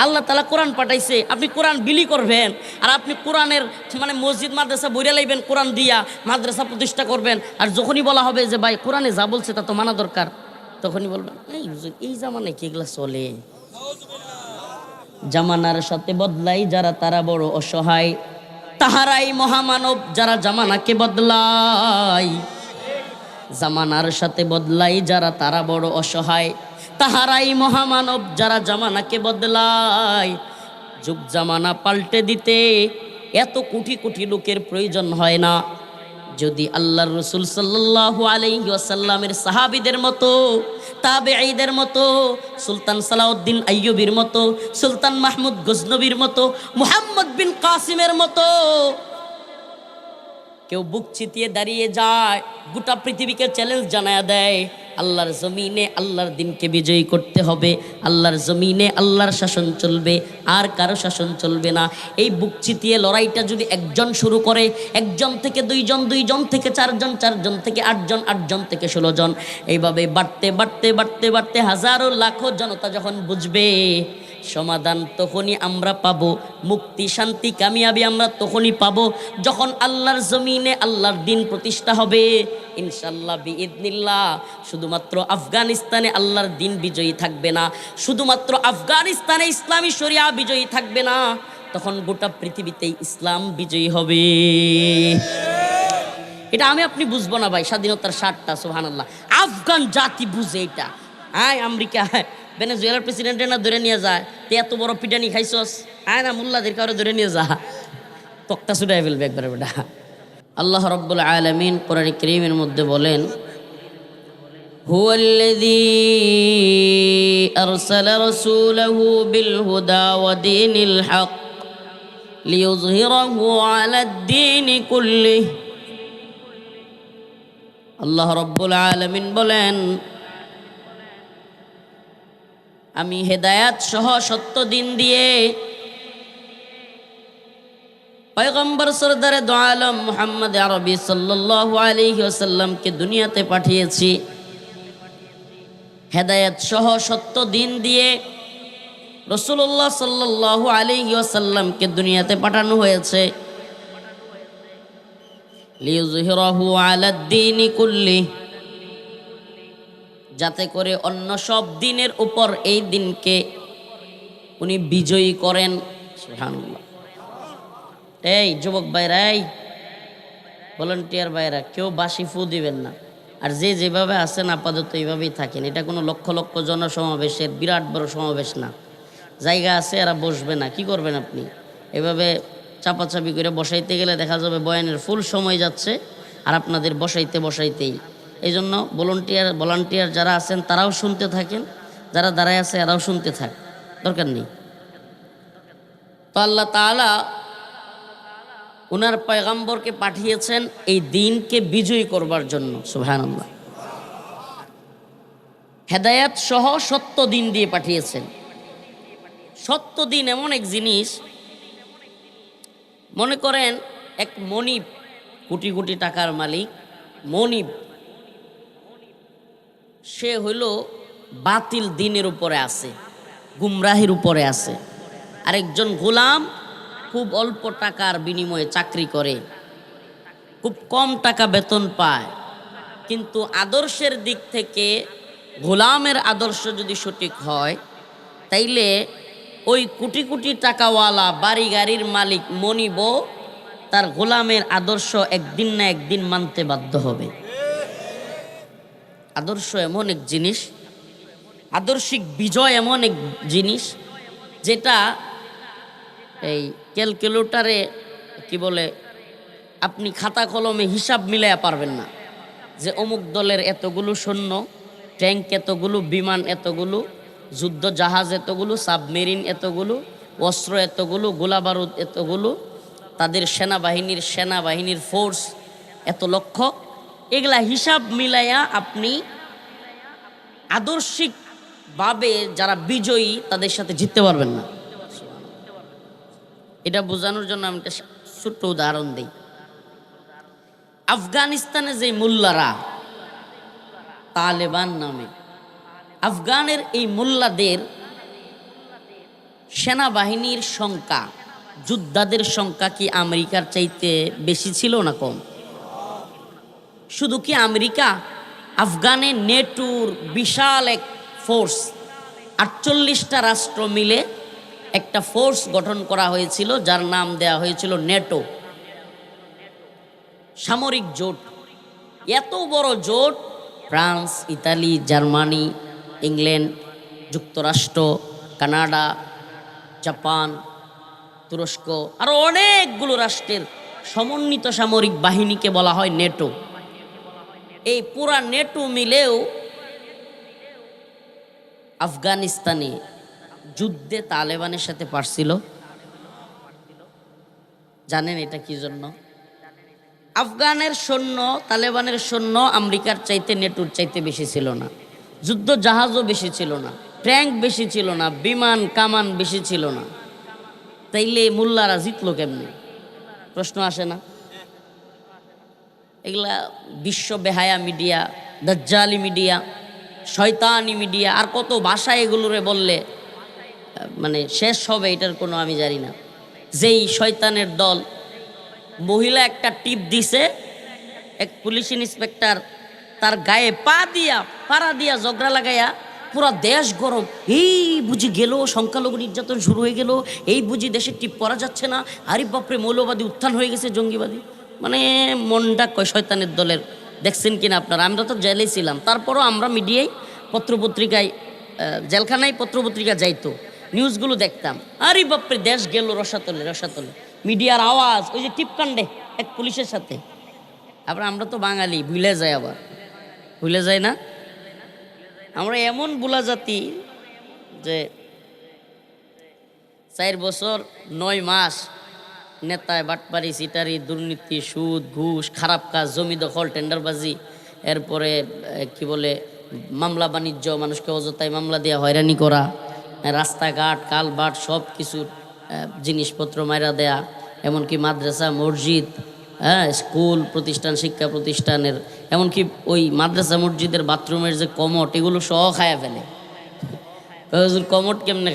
Speaker 1: আল্লাহ তাআলা কোরআন পাঠাইছে, আপনি কোরআন বিলি করবেন, আর আপনি কোরআনের মানে মসজিদ মাদ্রাসা বইরা লাইবেন, কোরআন দিয়া মাদ্রাসা প্রতিষ্ঠা করবেন। আর যখনই বলা হবে যে ভাই কোরআনে যা বলছে তা তো মানা দরকার, তখনই বলবেন এই জামানায় কি এগুলা চলে? জামানার সাথে বদলাই যারা তারা বড় অসহায়, তাহারাই মহামানব যারা জামানাকে বদলায়। জামানার সাথে বদলাই যারা তারা বড় অসহায়, তাহারাই মহামানব যারা জামানাকে বদলায়। যুগ জামানা পাল্টে দিতে এত কোটি কোটি লোকের প্রয়োজন হয় না। যদি আল্লাহর রাসূল সাল্লাল্লাহু আলাইহি ওয়াসাল্লামের সাহাবীদের মতো, তাবেঈদের মতো, সুলতান সালাউদ্দিন আইয়ুবীর মতো, সুলতান মাহমুদ গজনবীর মতো, মুহাম্মদ বিন কাসিমের মতো কেউ বুক চিতিয়ে দাঁড়িয়ে যায়, গোটা পৃথিবীকে চ্যালেঞ্জ জানায়া দেয়, আল্লাহর জমিনে আল্লাহর দিনকে বিজয়ী করতে হবে, আল্লাহর জমিনে আল্লাহর শাসন চলবে, আর কারো শাসন চলবে না। এই বুক চিতিয়ে লড়াইটা যদি একজন শুরু করে, একজন থেকে দুইজন, দুইজন থেকে চারজন, চারজন থেকে আটজন, আটজন থেকে 16 জন, এইভাবে বাড়তে বাড়তে বাড়তে বাড়তে হাজারো লাখো জনতা যখন বুঝবে, সমাধান তখনই আমরা পাবো, মুক্তি শান্তি কামিয়াবি আমরা তখনই পাবো যখন আল্লাহর জমিনে আল্লাহর দিন প্রতিষ্ঠা হবে ইনশাআল্লাহ বিইذনিল্লাহ। শুধুমাত্র আফগানিস্তানে আল্লাহর দিন বিজয়ী থাকবে না, শুধুমাত্র আফগানিস্তানে ইসলামী শরিয়া বিজয়ী থাকবে না, তখন গোটা পৃথিবীতেই ইসলাম বিজয়ী হবে। এটা আমি আপনি বুঝবো না ভাই, স্বাধীনতার স্বাদটা সুবহানাল্লাহ আফগান জাতি বুঝে এটা। হ্যাঁ আমেরিকা ভেনেজুয়েলার প্রেসিডেন্টের না ধরে নিয়ে যায়, তে এত বড় পিটানি খাইছস, আয় না মোল্লাদের কারো ধরে নিয়ে যা, তক্তা ছুটাই ফেলবে একবারে বেটা। আল্লাহ রাব্বুল আলামিন কোরআন কারীমের মধ্যে বলেন, هو الذي أرسل رسوله بالهدى ودين الحق ليظهره على الدين كله আল্লাহ রব্বুল আলামিন বলেন, আমি হেদায়াত সহ সত্য দিন দিয়ে পয়গম্বর সরদারে দো আলম মুহাম্মদ আরবি সাল্লাল্লাহু আলাইহি ওয়াসাল্লামকে দুনিয়াতে পাঠিয়েছি। হেদায়াত সহ সত্য দিন দিয়ে রাসূলুল্লাহ সাল্লাল্লাহু আলাইহি ওয়াসাল্লামকে দুনিয়াতে পাঠানো হয়েছে। লিইয়ুযহিরাহু আলাদ দীনি কুল্লি, যাতে করে অন্য সব দিনের উপর এই দিনকে উনি বিজয়ী করেন। সুবহানাল্লাহ। এই যুবক ভাইরা, এই ভলান্টিয়ার ভাইরা, কেউ বাসি ফু দিবেন না। আর যে যেভাবে আছেন আপাতত এইভাবেই থাকেন। এটা কোনো লক্ষ লক্ষ জনসমাবেশের বিরাট বড় সমাবেশ না। জায়গা আছে, এরা বসবে না, কি করবেন আপনি? এভাবে চাপাচাপি করে বসাইতে গেলে দেখা যাবে বয়ানের ফুল সময় যাচ্ছে, আর আপনাদের বসাইতেই। এই জন্য ভলান্টিয়ার যারা আছেন তারাও শুনতে থাকেন, যারা দাঁড়ায় আছে এরাও শুনতে থাক, দরকার নেই। তো আল্লাহ তাআলা উনার পয়গম্বরকে পাঠিয়েছেন এই দিনকে বিজয়ী করবার জন্য। সুবহানাল্লাহ। হেদায়াত সহ সত্য দিন দিয়ে পাঠিয়েছেন। সত্য দিন এমন এক জিনিস, মনে করেন এক মনিব, কোটি কোটি টাকার মালিক মনিব, সে হইল বাতিল দিনের উপরে আছে, গুমরাহির উপরে আছে। আরেকজন গোলাম খুব অল্প টাকার বিনিময়ে চাকরি করে, খুব কম টাকা বেতন পায়, কিন্তু আদর্শের দিক থেকে গোলামের আদর্শ যদি সঠিক হয়, তাইলে ওই কোটি কোটি টাকাওয়ালা বাড়ি গাড়ির মালিক মনিব তার গোলামের আদর্শ একদিন না একদিন মানতে বাধ্য হবে। আদর্শ এমন এক জিনিস, আদর্শিক বিজয় এমন এক জিনিস, যেটা এই ক্যালকুলেটরে কি বলে, আপনি খাতা কলমে হিসাব মিলাইয়া পারবেন না যে অমুক দলের এতগুলো সৈন্য, ট্যাঙ্ক এতগুলো, বিমান এতগুলো, যুদ্ধ জাহাজ এতগুলো, সাবমেরিন এতগুলো, অস্ত্র এতগুলো, গোলা বারুদ এতগুলো, তাদের সেনাবাহিনীর ফোর্স এত লক্ষ, এগুলা হিসাব মিলাইয়া আপনি আদর্শিকভাবে যারা বিজয়ী তাদের সাথে জিততে পারবেন না। এটা বোঝানোর জন্য আমি একটা ছোট্ট উদাহরণ দিই। আফগানিস্তানে যে মোল্লারা, তালেবান নামে, আফগানের এই মোল্লাদের সেনাবাহিনীর সংখ্যা, যোদ্ধাদের সংখ্যা কি আমেরিকার চাইতে বেশি ছিল না কম? শুধু কি আমেরিকা, আফগানে নেটোর বিশাল এক ফোর্স, 48টা রাষ্ট্র মিলে একটা ফোর্স গঠন করা হয়েছিল, যার নাম দেয়া হয়েছিল নেটো, সামরিক জোট। এত বড় জোট ফ্রান্স, ইতালি, জার্মানি, ইংল্যান্ড, যুক্তরাষ্ট্র, কানাডা, জাপান, তুরস্ক, আরও অনেকগুলো রাষ্ট্রের সমন্বিত সামরিক বাহিনীকে বলা হয় নেটো। এই পুরা নেটো মিলেও আফগানিস্তানে যুদ্ধে তালেবানের সাথে পারছিল। জানেন এটা কি জন্য? আফগানের সৈন্য, তালেবানের সৈন্য আমেরিকার চাইতে, নেটোর চাইতে বেশি ছিল না, যুদ্ধ জাহাজও বেশি ছিল না, ট্যাঙ্ক বেশি ছিল না, বিমান কামান বেশি ছিল না, তাইলে মোল্লারা জিতলো কেমনে? প্রশ্ন আসে না? এগুলা বিশ্ব বেহায়া মিডিয়া, দাজ্জালি মিডিয়া, শয়তানি মিডিয়া, আর কত ভাষা এগুলোরে বললে মানে শেষ হবে এটার কোনো আমি জানি না। যেই শয়তানের দল মহিলা একটা টিপ দিছে, এক পুলিশ ইন্সপেক্টর তার গায়ে পাড়া দিয়া ঝগড়া লাগাইয়া পুরা দেশ গরম, এই বুঝি গেল, সংখ্যালঘু নির্যাতন শুরু হয়ে গেল, এই বুঝি দেশে টিপ পরা যাচ্ছে না, আরে বাপরে মৌলবাদী উত্থান হয়ে গেছে, জঙ্গিবাদী। মানে মনটা কয় শয়তানের দলের। দেখছেন কিনা আপনারা? আমরা তো জেলেই ছিলাম, তারপরও আমরা মিডিয়ায়, পত্রপত্রিকায়, জেলখানায় পত্রপত্রিকা যাইতো, নিউজগুলো দেখতাম, আরে বাপরে দেশ গেল রসাতলে। মিডিয়ার আওয়াজ, ওই যে টিপকাণ্ডে এক পুলিশের সাথে। আবার আমরা তো বাঙালি, ভুলে যায় না, আমরা এমন বুলা জাতি যে 4 বছর 9 মাস নেতায় বাটপারি সিটারি দুর্নীতি সুদ ঘুষ খারাপ কাজ জমি দখল টেন্ডারবাজি এরপরে কি বলে মামলা বাণিজ্য মানুষকে অযথায় মামলা দিয়ে হয়রানি করা রাস্তাঘাট কালভার্ট সব কিছুর জিনিসপত্র মাইরা দেয়া এমনকি মাদ্রাসা মসজিদ স্কুল প্রতিষ্ঠান শিক্ষা প্রতিষ্ঠানের এমনকি ওই মাদ্রাসা মসজিদের বাথরুমের যে কমট এগুলো সহ খায়া ফেলে। কমট কেমনে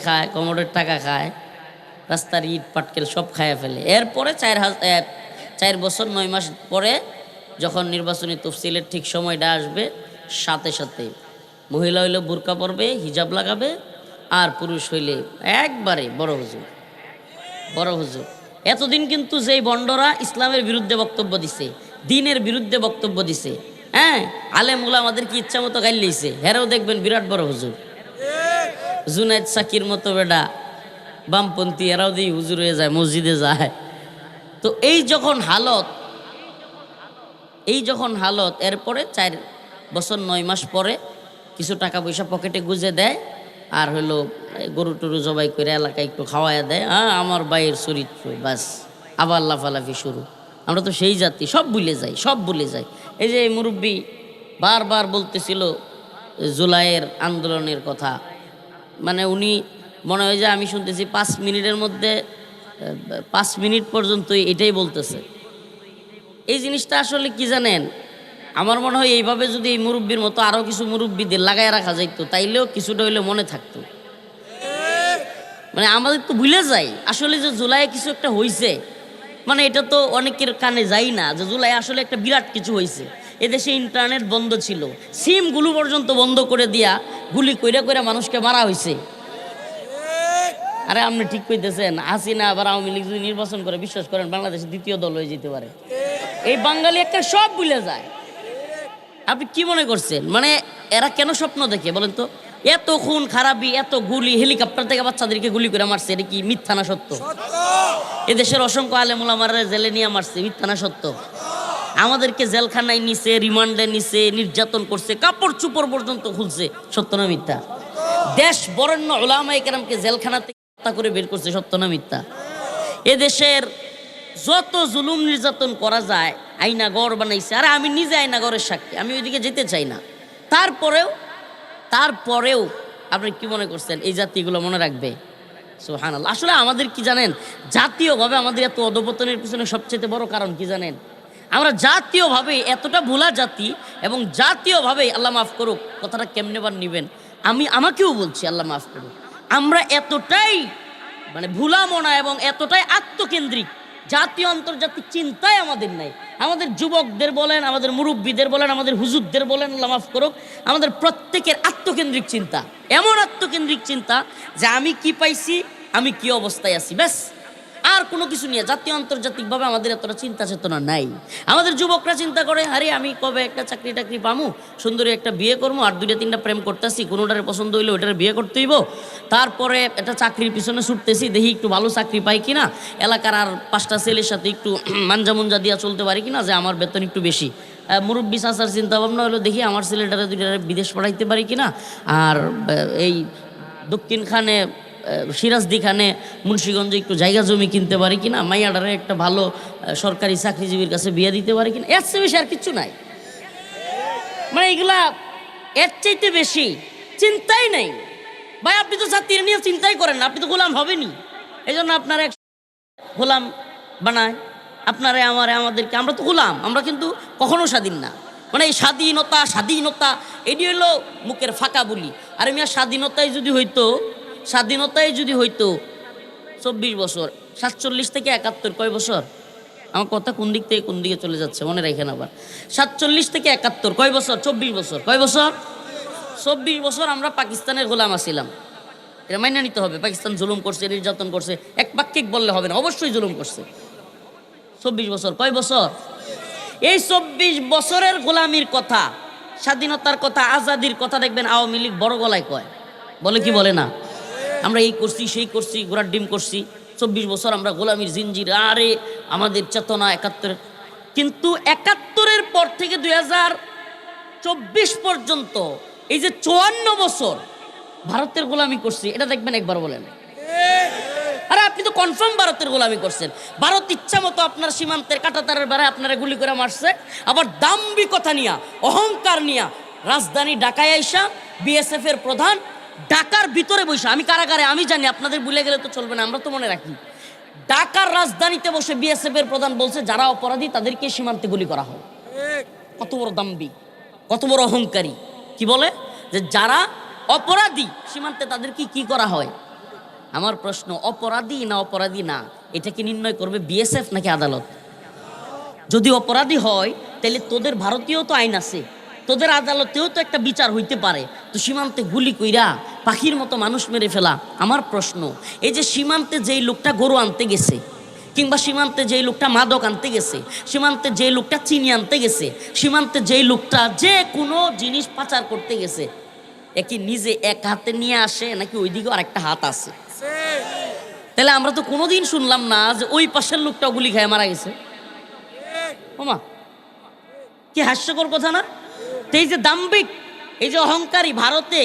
Speaker 1: খায় কমটের টাকা খায় রাস্তার ইট পাটকেল সব খায়া ফেলে। এরপরে 4 বছর 9 মাস পরে যখন নির্বাচনী তফসিলের ঠিক সময়টা আসবে সাথে সাথে মহিলা হইলে বোরকা পরবে হিজাব লাগাবে আর পুরুষ হইলে একবারে বড় হুজুর। এতদিন কিন্তু যেই বন্ডরা ইসলামের বিরুদ্ধে বক্তব্য দিছে দ্বীনের বিরুদ্ধে বক্তব্য দিছে আলেম ওলামাদের কি ইচ্ছা মতো গাইল লইছে হেরাও দেখবেন বিরাট বড় হুজুর। জুনায়েদ সাকির মতো বেটা বামপন্থী এরাও দিয়ে হুজুর হয়ে যায় মসজিদে যায়। তো এই যখন হালত এরপরে 4 বছর 9 মাস পরে কিছু টাকা পয়সা পকেটে গুজে দেয় আর হলো গরু টরু জবাই করে এলাকায় একটু খাওয়াইয়া দেয় আমার ভাইয়ের চরিত্র বাস আবার লাফালাফি শুরু। আমরা তো সেই জাতি সব ভুলে যাই। এই যে মুরব্বী বারবার বলতেছিল জুলাইয়ের আন্দোলনের কথা, মানে উনি মনে হয় যে আমি শুনতেছি 5 মিনিটের মধ্যে 5 মিনিট পর্যন্ত এটাই বলতেছে। এই জিনিসটা আসলে কি জানেন, আমার মনে হয় এইভাবে যদি এই মুরব্বীর মতো আরও কিছু মুরব্বীদের লাগায় রাখা যাইতো তাইলেও কিছুটা হইলে মনে থাকতো। মানে আমাদের তো ভুলে যাই আসলে যে জুলাইয়ে কিছু একটা হয়েছে, মানে এটা তো অনেকের কানে যাই না যে জুলাই আসলে একটা বিরাট কিছু হয়েছে। এদেশে ইন্টারনেট বন্ধ ছিল, সিমগুলো পর্যন্ত বন্ধ করে দিয়া গুলি কইরা মানুষকে মারা হয়েছে। আরে আপনি ঠিক কইতেছেন, হাসিনা আবার আওয়ামী লীগ যদি নির্বাচন করে বিশ্বাস করেন বাংলাদেশের 2য় দল হয়ে যেতে পারে। এই বাঙালি একটা সব ভুলে যায়। আপনি কি মনে করছেন মানে এরা কেন স্বপ্ন দেখে বলেন তো? এত খুন খারাপি এত গুলি হেলিকপ্টার থেকে বাচ্চাদেরকে গুলি করে মারছে, এটা কি মিথ্যা না সত্য? এদেশের অসংখ্য আলেম ওলামারা জেলে নিয়ে মারছে, মিথ্যা না সত্য? আমাদেরকে জেলখানায় নিছে, রিমান্ডে নিছে, নির্যাতন করছে, কাপড় চুপড় পর্যন্ত খুলছে, সত্য না মিথ্যা? দেশ বরেণ্য উলামায়ে কেরামকে জেলখানা থেকে হত্যা করে বের করছে, সত্য না মিথ্যা? এদেশের যত জুলুম নির্যাতন করা যায় আইনা গড় বানাইছে। আরে আমি নিজে আইনা গড়ের সাক্ষী, আমি ওইদিকে যেতে চাই না। তারপরেও আপনি কি মনে করছেন এই জাতিগুলো মনে রাখবে? সুবহানাল্লাহ। আসলে আমাদের কি জানেন, জাতীয়ভাবে আমাদের এত অধপতনের পিছনে সবচেয়ে বড় কারণ কি জানেন? আমরা জাতীয়ভাবে এতটা ভোলা জাতি, এবং জাতীয়ভাবে আল্লাহ মাফ করুক কথাটা কেমনে বার নিবেন, আমাকেও বলছি আল্লাহ মাফ করুক, আমরা এতটাই মানে ভুলা মনা এবং এতটাই আত্মকেন্দ্রিক, জাতীয় আন্তর্জাতিক চিন্তায় আমাদের নাই। আমাদের যুবকদের বলেন, আমাদের মুরব্বীদের বলেন, আমাদের হুজুরদের বলেন, আল্লাহ মাফ করুক, আমাদের প্রত্যেকের আত্মকেন্দ্রিক চিন্তা, এমন আত্মকেন্দ্রিক চিন্তা যে আমি কি পাইছি, আমি কি অবস্থায় আছি, ব্যাস। আর কোনো কিছু নিয়ে জাতীয় আন্তর্জাতিকভাবে আমাদের এতটা চিন্তা চেতনা নাই। আমাদের যুবকরা চিন্তা করে, আরে আমি কবে একটা চাকরি টাকরি পামু, সুন্দরী একটা বিয়ে করবো, আর 2টা-3টা প্রেম করতেছি, কোনোটারে পছন্দ হইলে ওইটারে বিয়ে করতে হইব, তারপরে একটা চাকরির পিছনে ছুটতেছি, দেখি একটু ভালো চাকরি পাই কিনা, এলাকার আর 5টা ছেলের সাথে একটু মানজামুঞ্জা দিয়া চলতে পারি কিনা, যে আমার বেতন একটু বেশি। মুরব্বী চাচার চিন্তা ভাবনা হলো, দেখি আমার ছেলেটারে 2টারে বিদেশ পাঠাইতে পারি কিনা, আর এই দক্ষিণখানে সিরাজদি খানে মুন্সিগঞ্জে একটু জায়গা জমি কিনতে পারি কিনা, মাইয়াডারে একটা ভালো সরকারি চাকরিজীবীর কাছে বিয়ে দিতে পারি কিনা, এর চেয়ে বেশি আর কিচ্ছু নাই। মানে এগুলা এর চাইতে বেশি চিন্তাই নাই। ভাই আপনি তো জাতির নিয়ে চিন্তাই করেন না, আপনি তো গোলাম হবেনি। এই জন্য আপনার এক গোলাম বানায় আপনারে আমাদেরকে, আমরা তো গোলাম, আমরা কিন্তু কখনো স্বাধীন না। মানে এই স্বাধীনতা এটি হলো মুখের ফাঁকা বলি। আর আমি স্বাধীনতাই যদি হইতো 24 বছর, 47 থেকে 71 কয় বছর? আমার কথা কোন দিক থেকে কোন দিকে চলে যাচ্ছে মনে রাখেন আবার। 47 থেকে 71 কয় বছর? 24 বছর। কয় বছর? 24 বছর আমরা পাকিস্তানের গোলাম আছিলাম। এটা মাইনা নিতে হবে, পাকিস্তান জুলুম করছে, নির্যাতন করছে, এক বাক্যিক বললে হবে না, অবশ্যই জুলুম করছে। 24 বছর। কয় বছর? এই 24 বছরের গোলামির কথা, স্বাধীনতার কথা, আজাদির কথা দেখবেন আওয়ামী লীগ বড় গলায় কয়, বলে কি বলে না? আমরা এই করছি সেই করছি, ঘোড়ার ডিম করছি, 24 বছর আমরা গোলামির জিঞ্জির, আরে আমাদের চেতনা 71। কিন্তু 71-এর পর থেকে পর্যন্ত এই যে 54 বছর ভারতের গোলামি করছি, এটা দেখবেন একবার বলেন। আরে আপনি তো কনফার্ম ভারতের গোলামি করছেন। ভারত ইচ্ছা মতো আপনার সীমান্তের কাঁটাতারের বেড়ায় আপনারা গুলি করে মারছে, আবার দাম্ভিকতা নিয়া, অহংকার নিয়া রাজধানী ঢাকায় আইসা বিএসএফ এর প্রধান ঢাকার ভিতরে বসে, আমি কারাগারে আমি জানি, আপনাদের ভুলে গেলে তো চলবে না, আমরা তো মনে রাখি, ঢাকার রাজধানীতে বসে বিএসএফ এর প্রধান বলছে যারা অপরাধী তাদেরকে সীমান্তে গুলি করা হয়। কত বড় দাম্ভিক, কত বড় অহংকারী। কি বলে যে যারা অপরাধী সীমান্তে তাদেরকে কি করা হয়। আমার প্রশ্ন, অপরাধী না অপরাধী না এটা কি নির্ণয় করবে বিএসএফ নাকি আদালত? যদি অপরাধী হয় তাহলে তোদের ভারতীয় তো আইন আছে, তোদের আদালতেও তো একটা বিচার হইতে পারে। তো সীমান্তে গুলি কইরা পাখির মতো মানুষ মেরে ফেলা। আমার প্রশ্ন, এই যে সীমান্তে যেই লোকটা গরু আনতে গেছে, কিংবা সীমান্তে যেই লোকটা মাদক আনতে গেছে, সীমান্তে যেই লোকটা চিনি আনতে গেছে, সীমান্তে যেই লোকটা যে কোনো জিনিস পাচার করতে গেছে, কি নিজে এক হাতে নিয়ে আসে নাকি ওইদিকে আরেকটা হাত আছে? তাহলে আমরা তো কোনোদিন শুনলাম না যে ওই পাশের লোকটাও গুলি খায় মারা গেছে। ওমা, কি হাস্যকর কথা না? এই যে দাম্ভিক, এই যে অহংকারী ভারতে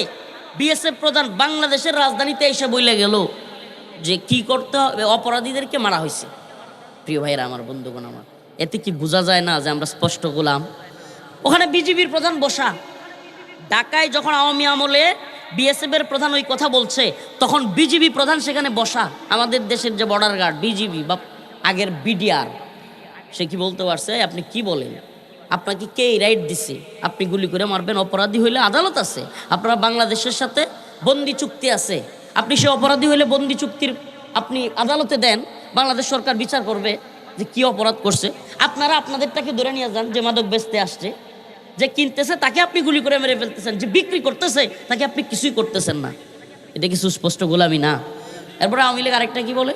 Speaker 1: বিএসএফ প্রধান বাংলাদেশের রাজধানীতে এসে বইলে গেল যে কি করতে হবে, অপরাধীদেরকে মারা হয়েছে। প্রিয় ভাইরা আমার, বন্ধুগণ আমার, এতে কি বোঝা যায় না যে আমরা স্পষ্ট গোলাম? ওখানে বিজিবির প্রধান বসা, ঢাকায় যখন আওয়ামী আমলে বিএসএফ এর প্রধান ওই কথা বলছে, তখন বিজিবি প্রধান সেখানে বসা। আমাদের দেশের যে বর্ডার গার্ড বিজিবি বা আগের বিডিআর, সে কি বলতে পারছে আপনি কি বলেন? আপনাকে কে রাইট দিছে আপনি গুলি করে মারবেন? অপরাধী হইলে আদালত আছে, আপনারা বাংলাদেশের সাথে বন্দি চুক্তি আছে, আপনি সে অপরাধী হইলে বন্দি চুক্তির আপনি আদালতে দেন, বাংলাদেশ সরকার বিচার করবে যে কি অপরাধ করছে। আপনারা আপনাদেরটাকে ধরে নিয়ে যান, যে মাদক বেচতে আসছে, যে কিনতেছে তাকে আপনি গুলি করে মেরে ফেলতেছেন, যে বিক্রি করতেছে তাকে আপনি কিছুই করতেছেন না। এটা কি সুস্পষ্ট গোলামি না? এরপরে আওয়ামী লীগ আরেকটা কি বলে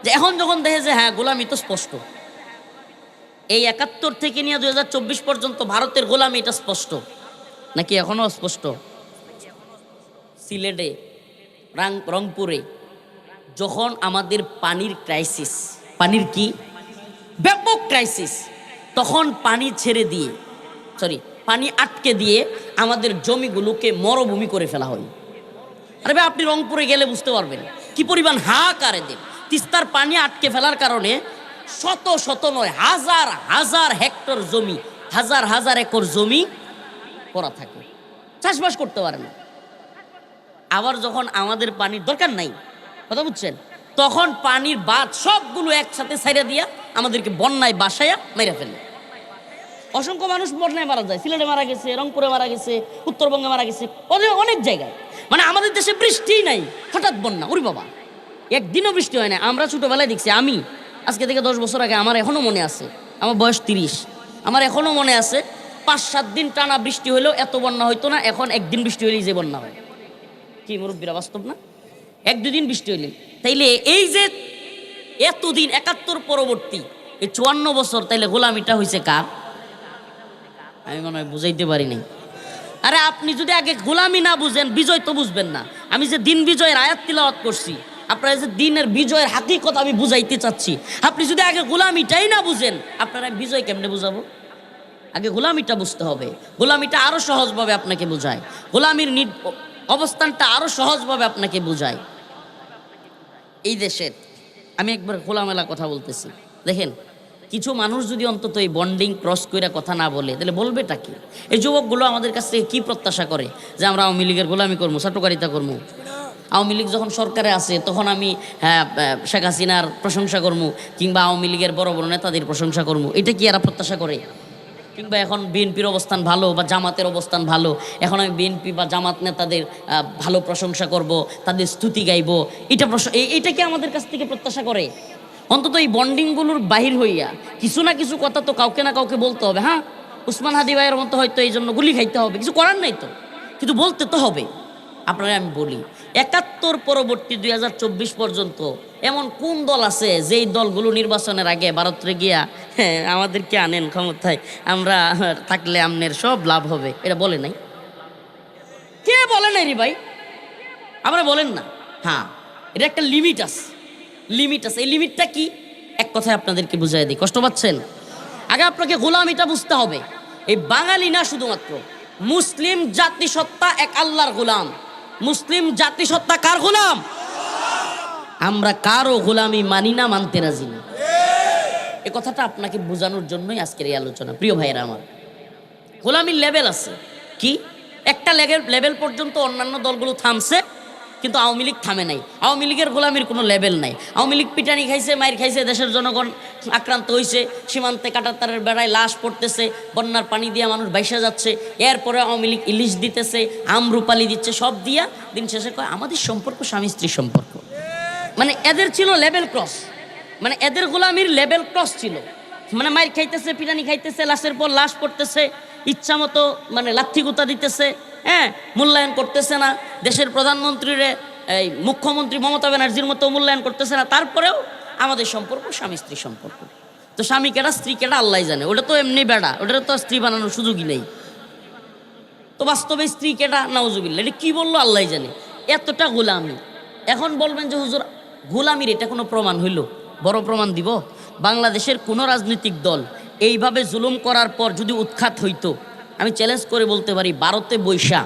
Speaker 1: যে এখন যখন দেখে যে হ্যাঁ গোলামি তো স্পষ্ট, এই 71 থেকে নিয়ে 2024 পর্যন্ত ভারতের গোলামি এটা স্পষ্ট নাকি এখনো স্পষ্ট? সিলেটে, রংপুরে যখন আমাদের পানির ক্রাইসিস, পানির কি ব্যাপক ক্রাইসিস, তখন পানি ছেড়ে দিয়ে পানি আটকে দিয়ে আমাদের জমিগুলোকে মরুভূমি করে ফেলা হয়। আরে ভাই, আপনি রংপুরে গেলে বুঝতে পারবেন কি পরিমাণ হাহাকারে দেন। তিস্তার পানি আটকে ফেলার কারণে শত শত নয় হাজার হাজার হেক্টর জমি, হাজার হাজার একর জমি পড়া থাকে, চাষবাস করতে পারে না। আবার যখন আমাদের পানির দরকার নাই, কথা বুঝছেন, তখন পানির বাঁধ সবগুলো একসাথে ছাইড়া দিয়া আমাদেরকে বন্যায় বাসায়া মেরে ফেলে। অসংখ্য মানুষ বন্যায় মারা যায়, সিলেটে মারা গেছে, রংপুরে মারা গেছে, উত্তরবঙ্গে মারা গেছে, অনেক জায়গায়। মানে আমাদের দেশে বৃষ্টিই নাই, হঠাৎ বন্যা। ওরে বাবা, একদিনও বৃষ্টি হয় না। আমরা ছোটবেলায় দেখছি, আমি আজকে থেকে 10 বছর আগে, আমার এখনো মনে আছে, আমার বয়স 30, আমার এখনো মনে আছে 5-7 দিন টানা বৃষ্টি হলেও এত বন্যা হইতো না। এখন একদিন বৃষ্টি হলেই যে বন্যা হয়। কি মুরব্বীরা, বাস্তব না? 1-2 দিন বৃষ্টি হইলে। তাইলে এই যে এতদিন 71 পরবর্তী এই 54 বছর, তাইলে গোলামিটা হয়েছে কার? আমি মনে হয় বুঝাইতে পারিনি। আরে আপনি যদি আগে গোলামি না বুঝেন, বিজয় তো বুঝবেন না। আমি যে দিন বিজয়ের আয়াত তিলাওয়াত করছি, আপনারা যে দিনের বিজয়ের হাকিকত আমি বুঝাইতে চাচ্ছি, আপনি যদি আগে গোলামিটাই না বুঝেন, আপনারা বিজয় কেমনে বুঝাবো? আগে গোলামিটা বুঝতে হবে। গোলামিটা আরো সহজভাবে আপনাকে বোঝায়, গোলামির অবস্থানটা আরো সহজভাবে আপনাকে বোঝায়। এই দেশের আমি একবার খোলামেলা কথা বলতেছি, দেখেন কিছু মানুষ যদি অন্তত এই বন্ডিং ক্রস করে কথা না বলে, তাহলে বলবেটা কি? এই যুবকগুলো আমাদের কাছ থেকে কী প্রত্যাশা করে? যে আমরা আওয়ামী লীগের গোলামি করবো, চাটুকারিতা করবো। আওয়ামী লীগ যখন সরকারে আসে তখন আমি শেখ হাসিনার প্রশংসা করবো, কিংবা আওয়ামী লীগের বড় বড় নেতাদের প্রশংসা করবো, এটা কি এরা প্রত্যাশা করে? কিংবা এখন বিএনপির অবস্থান ভালো বা জামাতের অবস্থান ভালো, এখন আমি বিএনপি বা জামাত নেতাদের ভালো প্রশংসা করব, তাদের স্তুতি গাইব, এটা কি আমাদের কাছ থেকে প্রত্যাশা করে? অন্তত এই বন্ডিংগুলোর বাহির হইয়া কিছু না কিছু কথা তো কাউকে না কাউকে বলতে হবে। হ্যাঁ, উসমান হাদি ভাইয়ের মতো হয়তো এই জন্য গুলি খাইতে হবে, কিছু করার নাই তো, কিন্তু বলতে তো হবে। আপনারা আমি বলি, 71 পরবর্তী 2024 পর্যন্ত এমন কোন দল আছে যেই দলগুলো নির্বাচনের আগে ভারতে গিয়া আমাদেরকে আনেন ক্ষমতায়, আমরা থাকলে আমনের সব লাভ হবে, এটা বলে নাই? কে বলে নাই রে ভাই? আমরা বলেন না? হ্যাঁ, এটা একটা লিমিট আছে, লিমিট আছে। এই লিমিটটা কি? এক কথায় আপনাদেরকে বুঝাই দিই, কষ্ট পাচ্ছেন? আগে আপনাকে গোলামিটা বুঝতে হবে। এই বাঙালি না শুধুমাত্র মুসলিম জাতিসত্তা এক আল্লাহর গোলাম। মুসলিম জাতিসত্তা কার গোলাম? আমরা কারো গোলামি মানি না, মানতে রাজি না। এই কথাটা আপনাকে বোঝানোর জন্যই আজকের এই আলোচনা। প্রিয় ভাইয়েরা আমার, গোলামির লেভেল আছে। কি একটা লেভেল পর্যন্ত অন্যান্য দলগুলো থামছে, কিন্তু আওয়ামী লীগ থামে নাই। আওয়ামী লীগের গোলামির কোনো লেভেল নাই। আওয়ামী লীগ পিটানি খাইছে, মাইর খাইছে, দেশের জনগণ আক্রান্ত হয়েছে, সীমান্তে কাঁটাতারের বেড়ায় লাশ পড়তেছে, বন্যার পানি দিয়ে মানুষ বাইসা যাচ্ছে। এরপরে আওয়ামী লীগ ইলিশ দিতেছে, আমরুপালি দিচ্ছে, সব দিয়া দিন শেষে কয় আমাদের সম্পর্ক স্বামী স্ত্রীর সম্পর্ক। মানে এদের ছিল লেভেল ক্রস, মানে এদের গোলামির লেভেল ক্রস ছিল। মানে মাইর খাইতেছে, পিটানি খাইতেছে, লাশের পর লাশ পড়তেছে, ইচ্ছা মতো মানে লাথি গুতা দিতেছে, হ্যাঁ, মূল্যায়ন করতেছে না। দেশের প্রধানমন্ত্রীর এই মুখ্যমন্ত্রী মমতা ব্যানার্জির মতো মূল্যায়ন করতেছে না। তারপরেও আমাদের সম্পর্ক স্বামী স্ত্রীর সম্পর্ক। তো স্বামী কেটা স্ত্রী কেটা আল্লাহ জানে, ওটা তো এমনি বেড়া, ওটা তো স্ত্রী বানানোর সুযোগই নেই। তো বাস্তবে স্ত্রী কেটা নাউজুবিল্লাহ, এটা কি বললো আল্লাহ জানে। এতটা গোলামি। এখন বলবেন যে হুজুর গোলামির এটা কোনো প্রমাণ হইল? বড় প্রমাণ দিব। বাংলাদেশের কোনো রাজনৈতিক দল এইভাবে জুলুম করার পর যদি উৎখাত হইতো, আমি চ্যালেঞ্জ করে বলতে পারি ভারতে বৈশা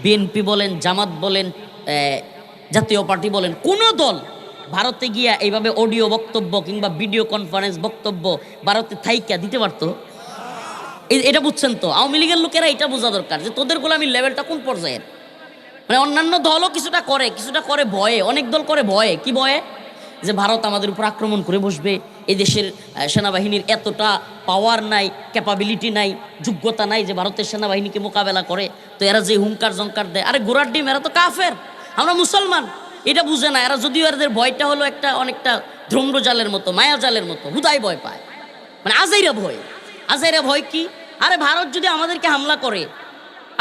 Speaker 1: বিএনপি বলেন, জামাত বলেন, জাতীয় পার্টি বলেন, কোনো দল ভারতে গিয়া এইভাবে অডিও বক্তব্য কিংবা ভিডিও কনফারেন্স বক্তব্য ভারতে থাইকা দিতে পারতো? এটা বুঝছেন তো? আওয়ামী লীগের লোকেরা এটা বোঝা দরকার যে তোদের গোলামির লেভেলটা কোন পর্যায়ের। মানে অন্যান্য দলও কিছুটা করে ভয়ে, অনেক দল করে ভয়ে। কি ভয়ে? যে ভারত আমাদের উপর আক্রমণ করে বসবে, এই দেশের সেনাবাহিনীর এতটা পাওয়ার নাই, ক্যাপাবিলিটি নাই, যোগ্যতা নাই যে ভারতের সেনাবাহিনীকে মোকাবেলা করে। তো এরা যে হুঙ্কার জঙ্কার দেয়, আরে গোড়ার ডিম, এরা তো কাফের, আমরা মুসলমান। এটা বুঝে না এরা। যদিও এদের ভয়টা হলো একটা অনেকটা ধ্রম্রজালের মতো, মায়াজালের মতো, হুদাই ভয় পায়। মানে আজাইরা ভয়। আজাইরা ভয় কি? আরে ভারত যদি আমাদেরকে হামলা করে,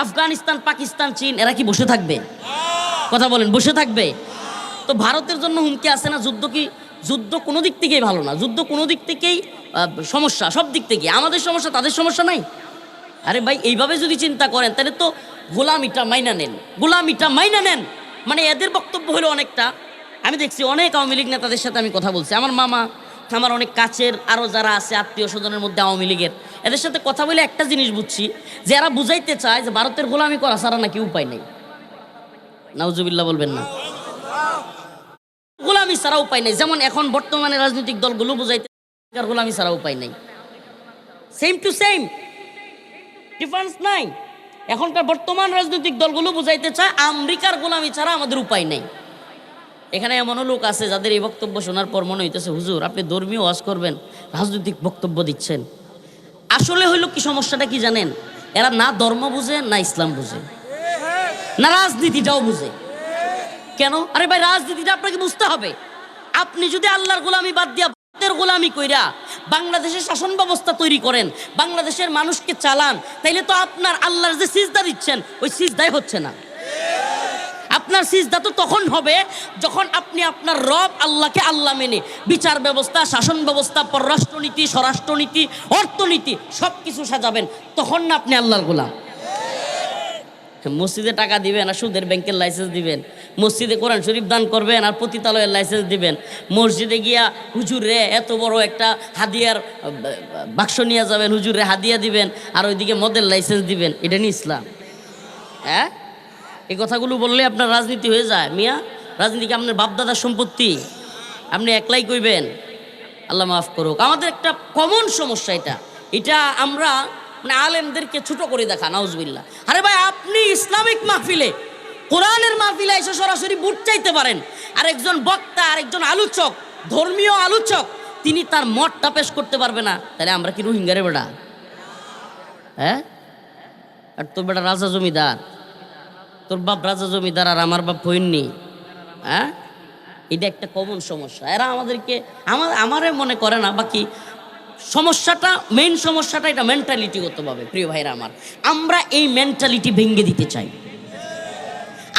Speaker 1: আফগানিস্তান, পাকিস্তান, চীন, এরা কি বসে থাকবে? কথা বলেন, বসে থাকবে? তো ভারতের জন্য হুমকি আছে না। যুদ্ধ কোনো দিক থেকেই ভালো না, যুদ্ধ কোনো দিক থেকেই সমস্যা, সব দিক থেকে। আমাদের সমস্যা, তাদের সমস্যা নাই। আরে ভাই, এইভাবে যদি চিন্তা করেন তাহলে তো গোলামিটা মাইনা নেন, গোলামিটা মাইনা নেন। মানে এদের বক্তব্য হলো অনেকটা, আমি দেখছি অনেক আওয়ামী লীগ নেতাদের সাথে আমি কথা বলছি, আমার মামা, আমার অনেক কাছের আরও যারা আছে আত্মীয় স্বজনের মধ্যে আওয়ামী লীগের, এদের সাথে কথা বলে একটা জিনিস বুঝছি, যে এরা বুঝাইতে চায় যে ভারতের গোলামি করা ছাড়া নাকি উপায় নেই। নাউজুবিল্লাহ বলবেন না? গোলামি ছাড়া উপায় নেই। যেমন এখন বর্তমানে রাজনৈতিক দলগুলো বুঝাইতে গোলামি ছাড়া উপায় নেই। সেম টু সেম, ডিফারেন্স নাই। এখনকার বর্তমান রাজনৈতিক দলগুলো বুঝাইতে চায় আমেরিকার গোলামি ছাড়া আমাদের উপায় নেই। এখানে এমনও লোক আছে যাদের এই বক্তব্য শোনার পর মনে হইতেছে হুজুর আপনি ধর্মীয় ওয়াজ করবেন, রাজনৈতিক বক্তব্য দিচ্ছেন। আসলে হইল কি, সমস্যাটা কি জানেন? এরা না ধর্ম বুঝে, না ইসলাম বুঝে, না রাজনীতিটাও বুঝে। কেন? আরে ভাই, রাজনীতিটা আপনাকে বুঝতে হবে। আপনি যদি আল্লাহর গোলামি বাদ দিয়া ভারতের গোলামি কইরা বাংলাদেশের শাসন ব্যবস্থা তৈরি করেন, বাংলাদেশের মানুষকে চালান, তাইলে তো আপনার আল্লাহর যে সিজদা দিচ্ছেন ওই সিজদাই হচ্ছে না। আপনার সিজদা তো তখন হবে যখন আপনি আপনার রব আল্লাহকে আল্লাহ মেনে বিচার ব্যবস্থা, শাসন ব্যবস্থা, পররাষ্ট্রনীতি, স্বরাষ্ট্রনীতি, অর্থনীতি সব কিছু সাজাবেন, তখন না আপনি আল্লাহর গোলাম। মসজিদে টাকা দিবেন আর সুদের ব্যাংকের লাইসেন্স দিবেন, মসজিদে কোরআন শরীফ দান করবেন আর পতিতালয়ের লাইসেন্স দিবেন, মসজিদে গিয়া হুজুরে এত বড় একটা হাদিয়ার বাক্স নিয়ে যাবেন, হুজুরে হাদিয়া দিবেন আর ওইদিকে মদের লাইসেন্স দিবেন। এটা নিয়ে ইসলাম? হ্যাঁ, এই কথাগুলো বললে আপনার রাজনীতি হয়ে যায়। মিয়া, রাজনীতিকে আপনার বাপদাদার সম্পত্তি, আপনি একলাই কইবেন? আল্লাহ মাফ করুক। আমাদের একটা কমন সমস্যা এটা আমরা মানে আলেমদেরকে ছোট করে দেখা, নাউজুবিল্লাহ। আরে ভাই, আপনি ইসলামিক মাহফিলে, কোরআনের মাহফিলে এসে সরাসরি বুট চাইতে পারেন, আর একজন বক্তা, আর একজন আলোচক, ধর্মীয় আলোচক, তিনি তার মতটা পেশ করতে পারবে না। তাহলে আমরা কি রোহিঙ্গারে বেটা? হ্যাঁ, আর তোর বেটা রাজা জমিদার, তোর বাপ রাজা জমিদার আর আমার বাপ হইননি। হ্যাঁ, এটা একটা কমন সমস্যা। এরা আমাদেরকে আমারে মনে করে না। বাকি সমস্যাটা, মেইন সমস্যাটা এটা মেন্টালিটিগতভাবে। প্রিয় ভাইরা আমার, আমরা এই মেন্টালিটি ভেঙে দিতে চাই,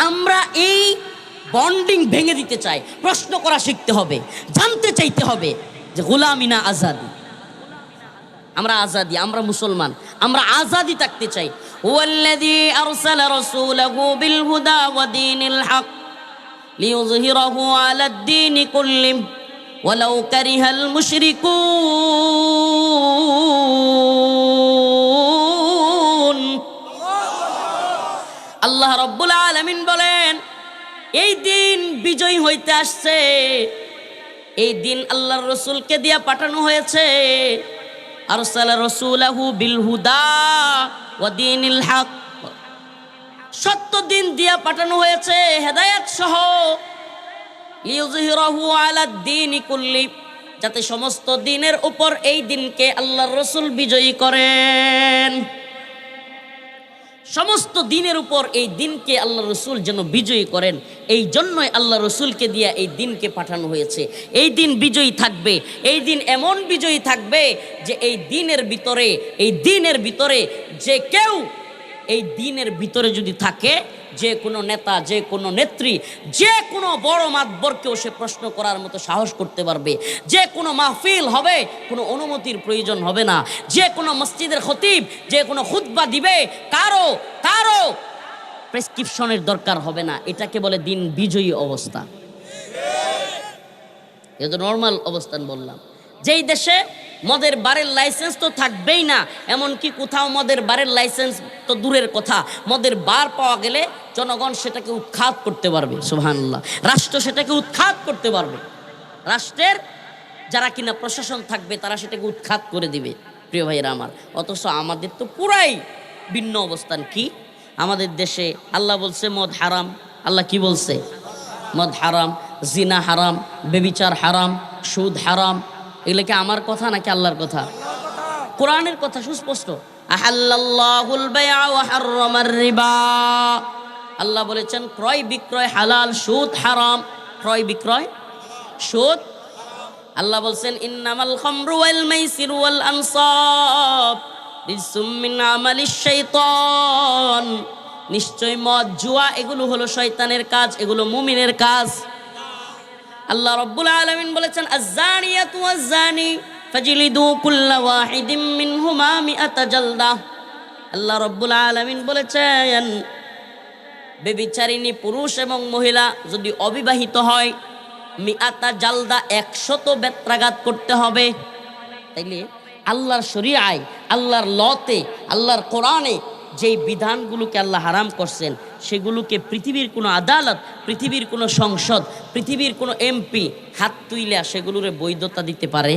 Speaker 1: আমরা এই বন্ডিং ভেঙে দিতে চাই। প্রশ্ন করা শিখতে হবে, জানতে চাইতে হবে যে গোলামি না আজাদি। আমরা আজাদি, আমরা মুসলমান, আমরা আজাদি থাকতে চাই। ওয়াল্লাযী আরসালা রাসূলাহু বিল হুদা ওয়া দীনিল হক লিইয়ুযহিরাহু আলাদ দীনি কুল্লিহি ওয়ালাউ কারিহাল মুশরিকুন। আলামিন বলেন এই দিন বিজয় হইতে আসছে, এই দিন আল্লাহর রসুলকে দিয়া পাঠানো হয়েছে। আরসালা রাসূলাহু বিল হুদা ওয়া দীনিল হক, সত্য দিন দিয়া পাঠানো হয়েছে হেদায়েত সহ। লিইয়ুযহিরাহু আলাদ দীনি কুল্লি, যাতে সমস্ত দিনের উপর এই দিনকে আল্লাহর রসুল বিজয়ী করেন। সমস্ত দিনের উপর এই দিনকে আল্লাহ রসুল যেন বিজয়ী করেন, এই জন্যই আল্লাহ রসুলকে দিয়া এই দিনকে পাঠানো হয়েছে। এই দিন বিজয়ী থাকবে, এই দিন এমন বিজয়ী থাকবে যে এই দিনের ভিতরে যে কেউ এই দিনের ভিতরে যদি থাকে, যে কোনো নেতা, যে কোনো নেত্রী, যে কোনো বড় মাতবরকেও সে প্রশ্ন করার মতো সাহস করতে পারবে। যে কোনো মাহফিল হবে, কোনো অনুমতির প্রয়োজন হবে না। যে কোনো মসজিদের খতিব যে কোনো খুতবা দিবে, কারো প্রেসক্রিপশনের দরকার হবে না। এটাকে বলে দিন বিজয়ী অবস্থা। এটা তো নর্মাল অবস্থান বললাম। যেই দেশে মদের বারের লাইসেন্স তো থাকবেই না, এমনকি কোথাও মদের বারের লাইসেন্স তো দূরের কথা, মদের বার পাওয়া গেলে জনগণ সেটাকে উৎখাত করতে পারবে। সুবহানাল্লাহ। রাষ্ট্র সেটাকে উৎখাত করতে পারবে। রাষ্ট্রের যারা কিনা প্রশাসন থাকবে তারা সেটাকে উৎখাত করে দিবে। প্রিয় ভাইয়েরা আমার, অথচ আমাদের তো পুরাই ভিন্ন অবস্থান। কি আমাদের দেশে আল্লাহ বলছে মদ হারাম। আল্লাহ কি বলছে? মদ হারাম, জিনা হারাম, বেবিচার হারাম, সুদ হারাম। এগুলো কি আমার কথা নাকি আল্লাহর কথা? কোরআনের কথা সুস্পষ্ট। আহাল্লাল্লাহুল বাইআ ওয়া হাররামার রিবা, আল্লাহ বলেছেন ক্রয় বিক্রয় হালাল, সুদ হারাম। ক্রয় বিক্রয়, সুদ। আল্লাহ বলছেন ইন্নামাল খামরু ওয়াল মাইসিরু ওয়াল আনসাব রিজসুম মিন আমালিশ শাইতান, নিশ্চয় মদ জুয়া এগুলো হলো শয়তানের কাজ, এগুলো মুমিনের কাজ। আল্লাহ রাব্বুল আলামিন বলেছেন আয-যানিয়াতু ওয়াজ-যানি ফাজলিদু কুল্লা ওয়াহিদিম মিনহুমা মিআতা জালদা। আল্লাহ রাব্বুল আলামিন বলেছেন বেবিচারিণী পুরুষ এবং মহিলা যদি অবিবাহিত হয়, মিআতা জালদা 100 বেত্রাঘাত করতে হবে। তাইলে আল্লাহর শরীআয়, আল্লাহর লতে, আল্লাহর কোরআনে যেই বিধানগুলোকে আল্লাহ হারাম করছেন, সেগুলোকে পৃথিবীর কোনো আদালত, পৃথিবীর কোনো সংসদ, পৃথিবীর কোনো এমপি হাত তুইলা সেগুলোরে বৈধতা দিতে পারে?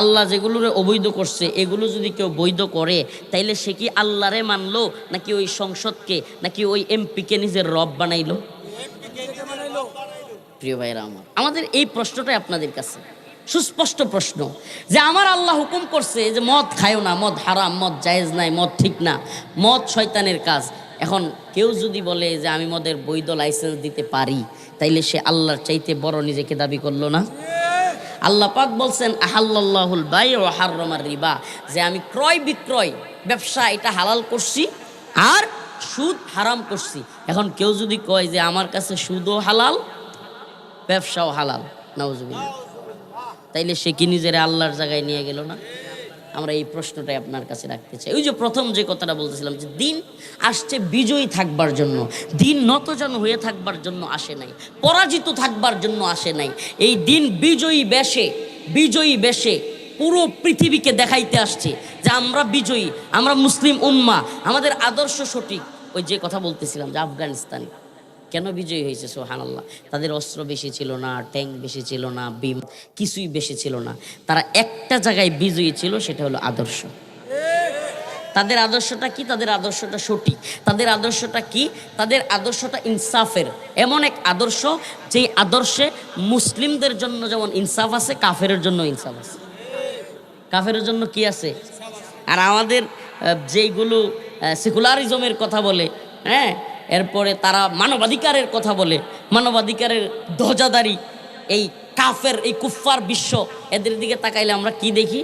Speaker 1: আল্লাহ যেগুলোরে অবৈধ করছে এগুলো যদি কেউ বৈধ করে, তাইলে সে কি আল্লাহরে মানলো, নাকি ওই সংসদকে, নাকি ওই এমপিকে নিজের রব বানাইলো? প্রিয় ভাইরা আমার, আমাদের এই প্রশ্নটাই আপনাদের কাছে সুস্পষ্ট প্রশ্ন যে আমার আল্লাহ হুকুম করছে যে মদ খায়ও না, মদ হারাম, মদ জায়েজ নাই, মদ ঠিক না, মদ শয়তানের কাজ। এখন কেউ যদি বলে যে আমি মদের বৈধ লাইসেন্স দিতে পারি, তাইলে সে আল্লাহর চাইতে বড় নিজেকে দাবি করলো না? আল্লাহ পাক বলছেন আহাল্লাল্লাহুল বাই ওয়া হাররামার রিবা, যে আমি ক্রয় বিক্রয় ব্যবসা এটা হালাল করছি আর সুদ হারাম করছি। এখন কেউ যদি কয় যে আমার কাছে সুদও হালাল, ব্যবসাও হালাল, নাউজুবিল্লাহ, তাইলে সে কি নিজের আল্লাহর জায়গায় নিয়ে গেল না? আমরা এই প্রশ্নটাই আপনার কাছে রাখতে চাই। ওই যে প্রথম যে কথাটা বলতেছিলাম যে দিন আসছে বিজয়ী থাকবার জন্য, দিন নতজন হয়ে থাকবার জন্য আসে নাই, পরাজিত থাকবার জন্য আসে নাই। এই দিন বিজয়ী বেশে পুরো পৃথিবীকে দেখাইতে আসছে যে আমরা বিজয়ী, আমরা মুসলিম উম্মাহ, আমাদের আদর্শ সঠিক। ওই যে কথা বলতেছিলাম যে আফগানিস্তান কেন বিজয়ী হয়েছে? সুবহানাল্লাহ। তাদের অস্ত্র বেশি ছিল না, ট্যাঙ্ক বেশি ছিল না, বিম কিছুই বেশি ছিল না। তারা একটা জায়গায় বিজয়ী ছিল, সেটা হলো আদর্শ। তাদের আদর্শটা কি? তাদের আদর্শটা সঠিক। তাদের আদর্শটা কি? তাদের আদর্শটা ইনসাফের। এমন এক আদর্শ যেই আদর্শে মুসলিমদের জন্য যেমন ইনসাফ আছে, কাফেরের জন্য ইনসাফ আছে। কাফেরের জন্য কি আছে? আর আমাদের যেইগুলো সেকুলারিজমের কথা বলে, হ্যাঁ, এরপরে তারা মানবাধিকারের কথা বলে, মানবাধিকারের ধ্বজাধারী এই কাফের, এই কুফফার বিশ্ব, এদের দিকে তাকাইলে আমরা কি দেখি?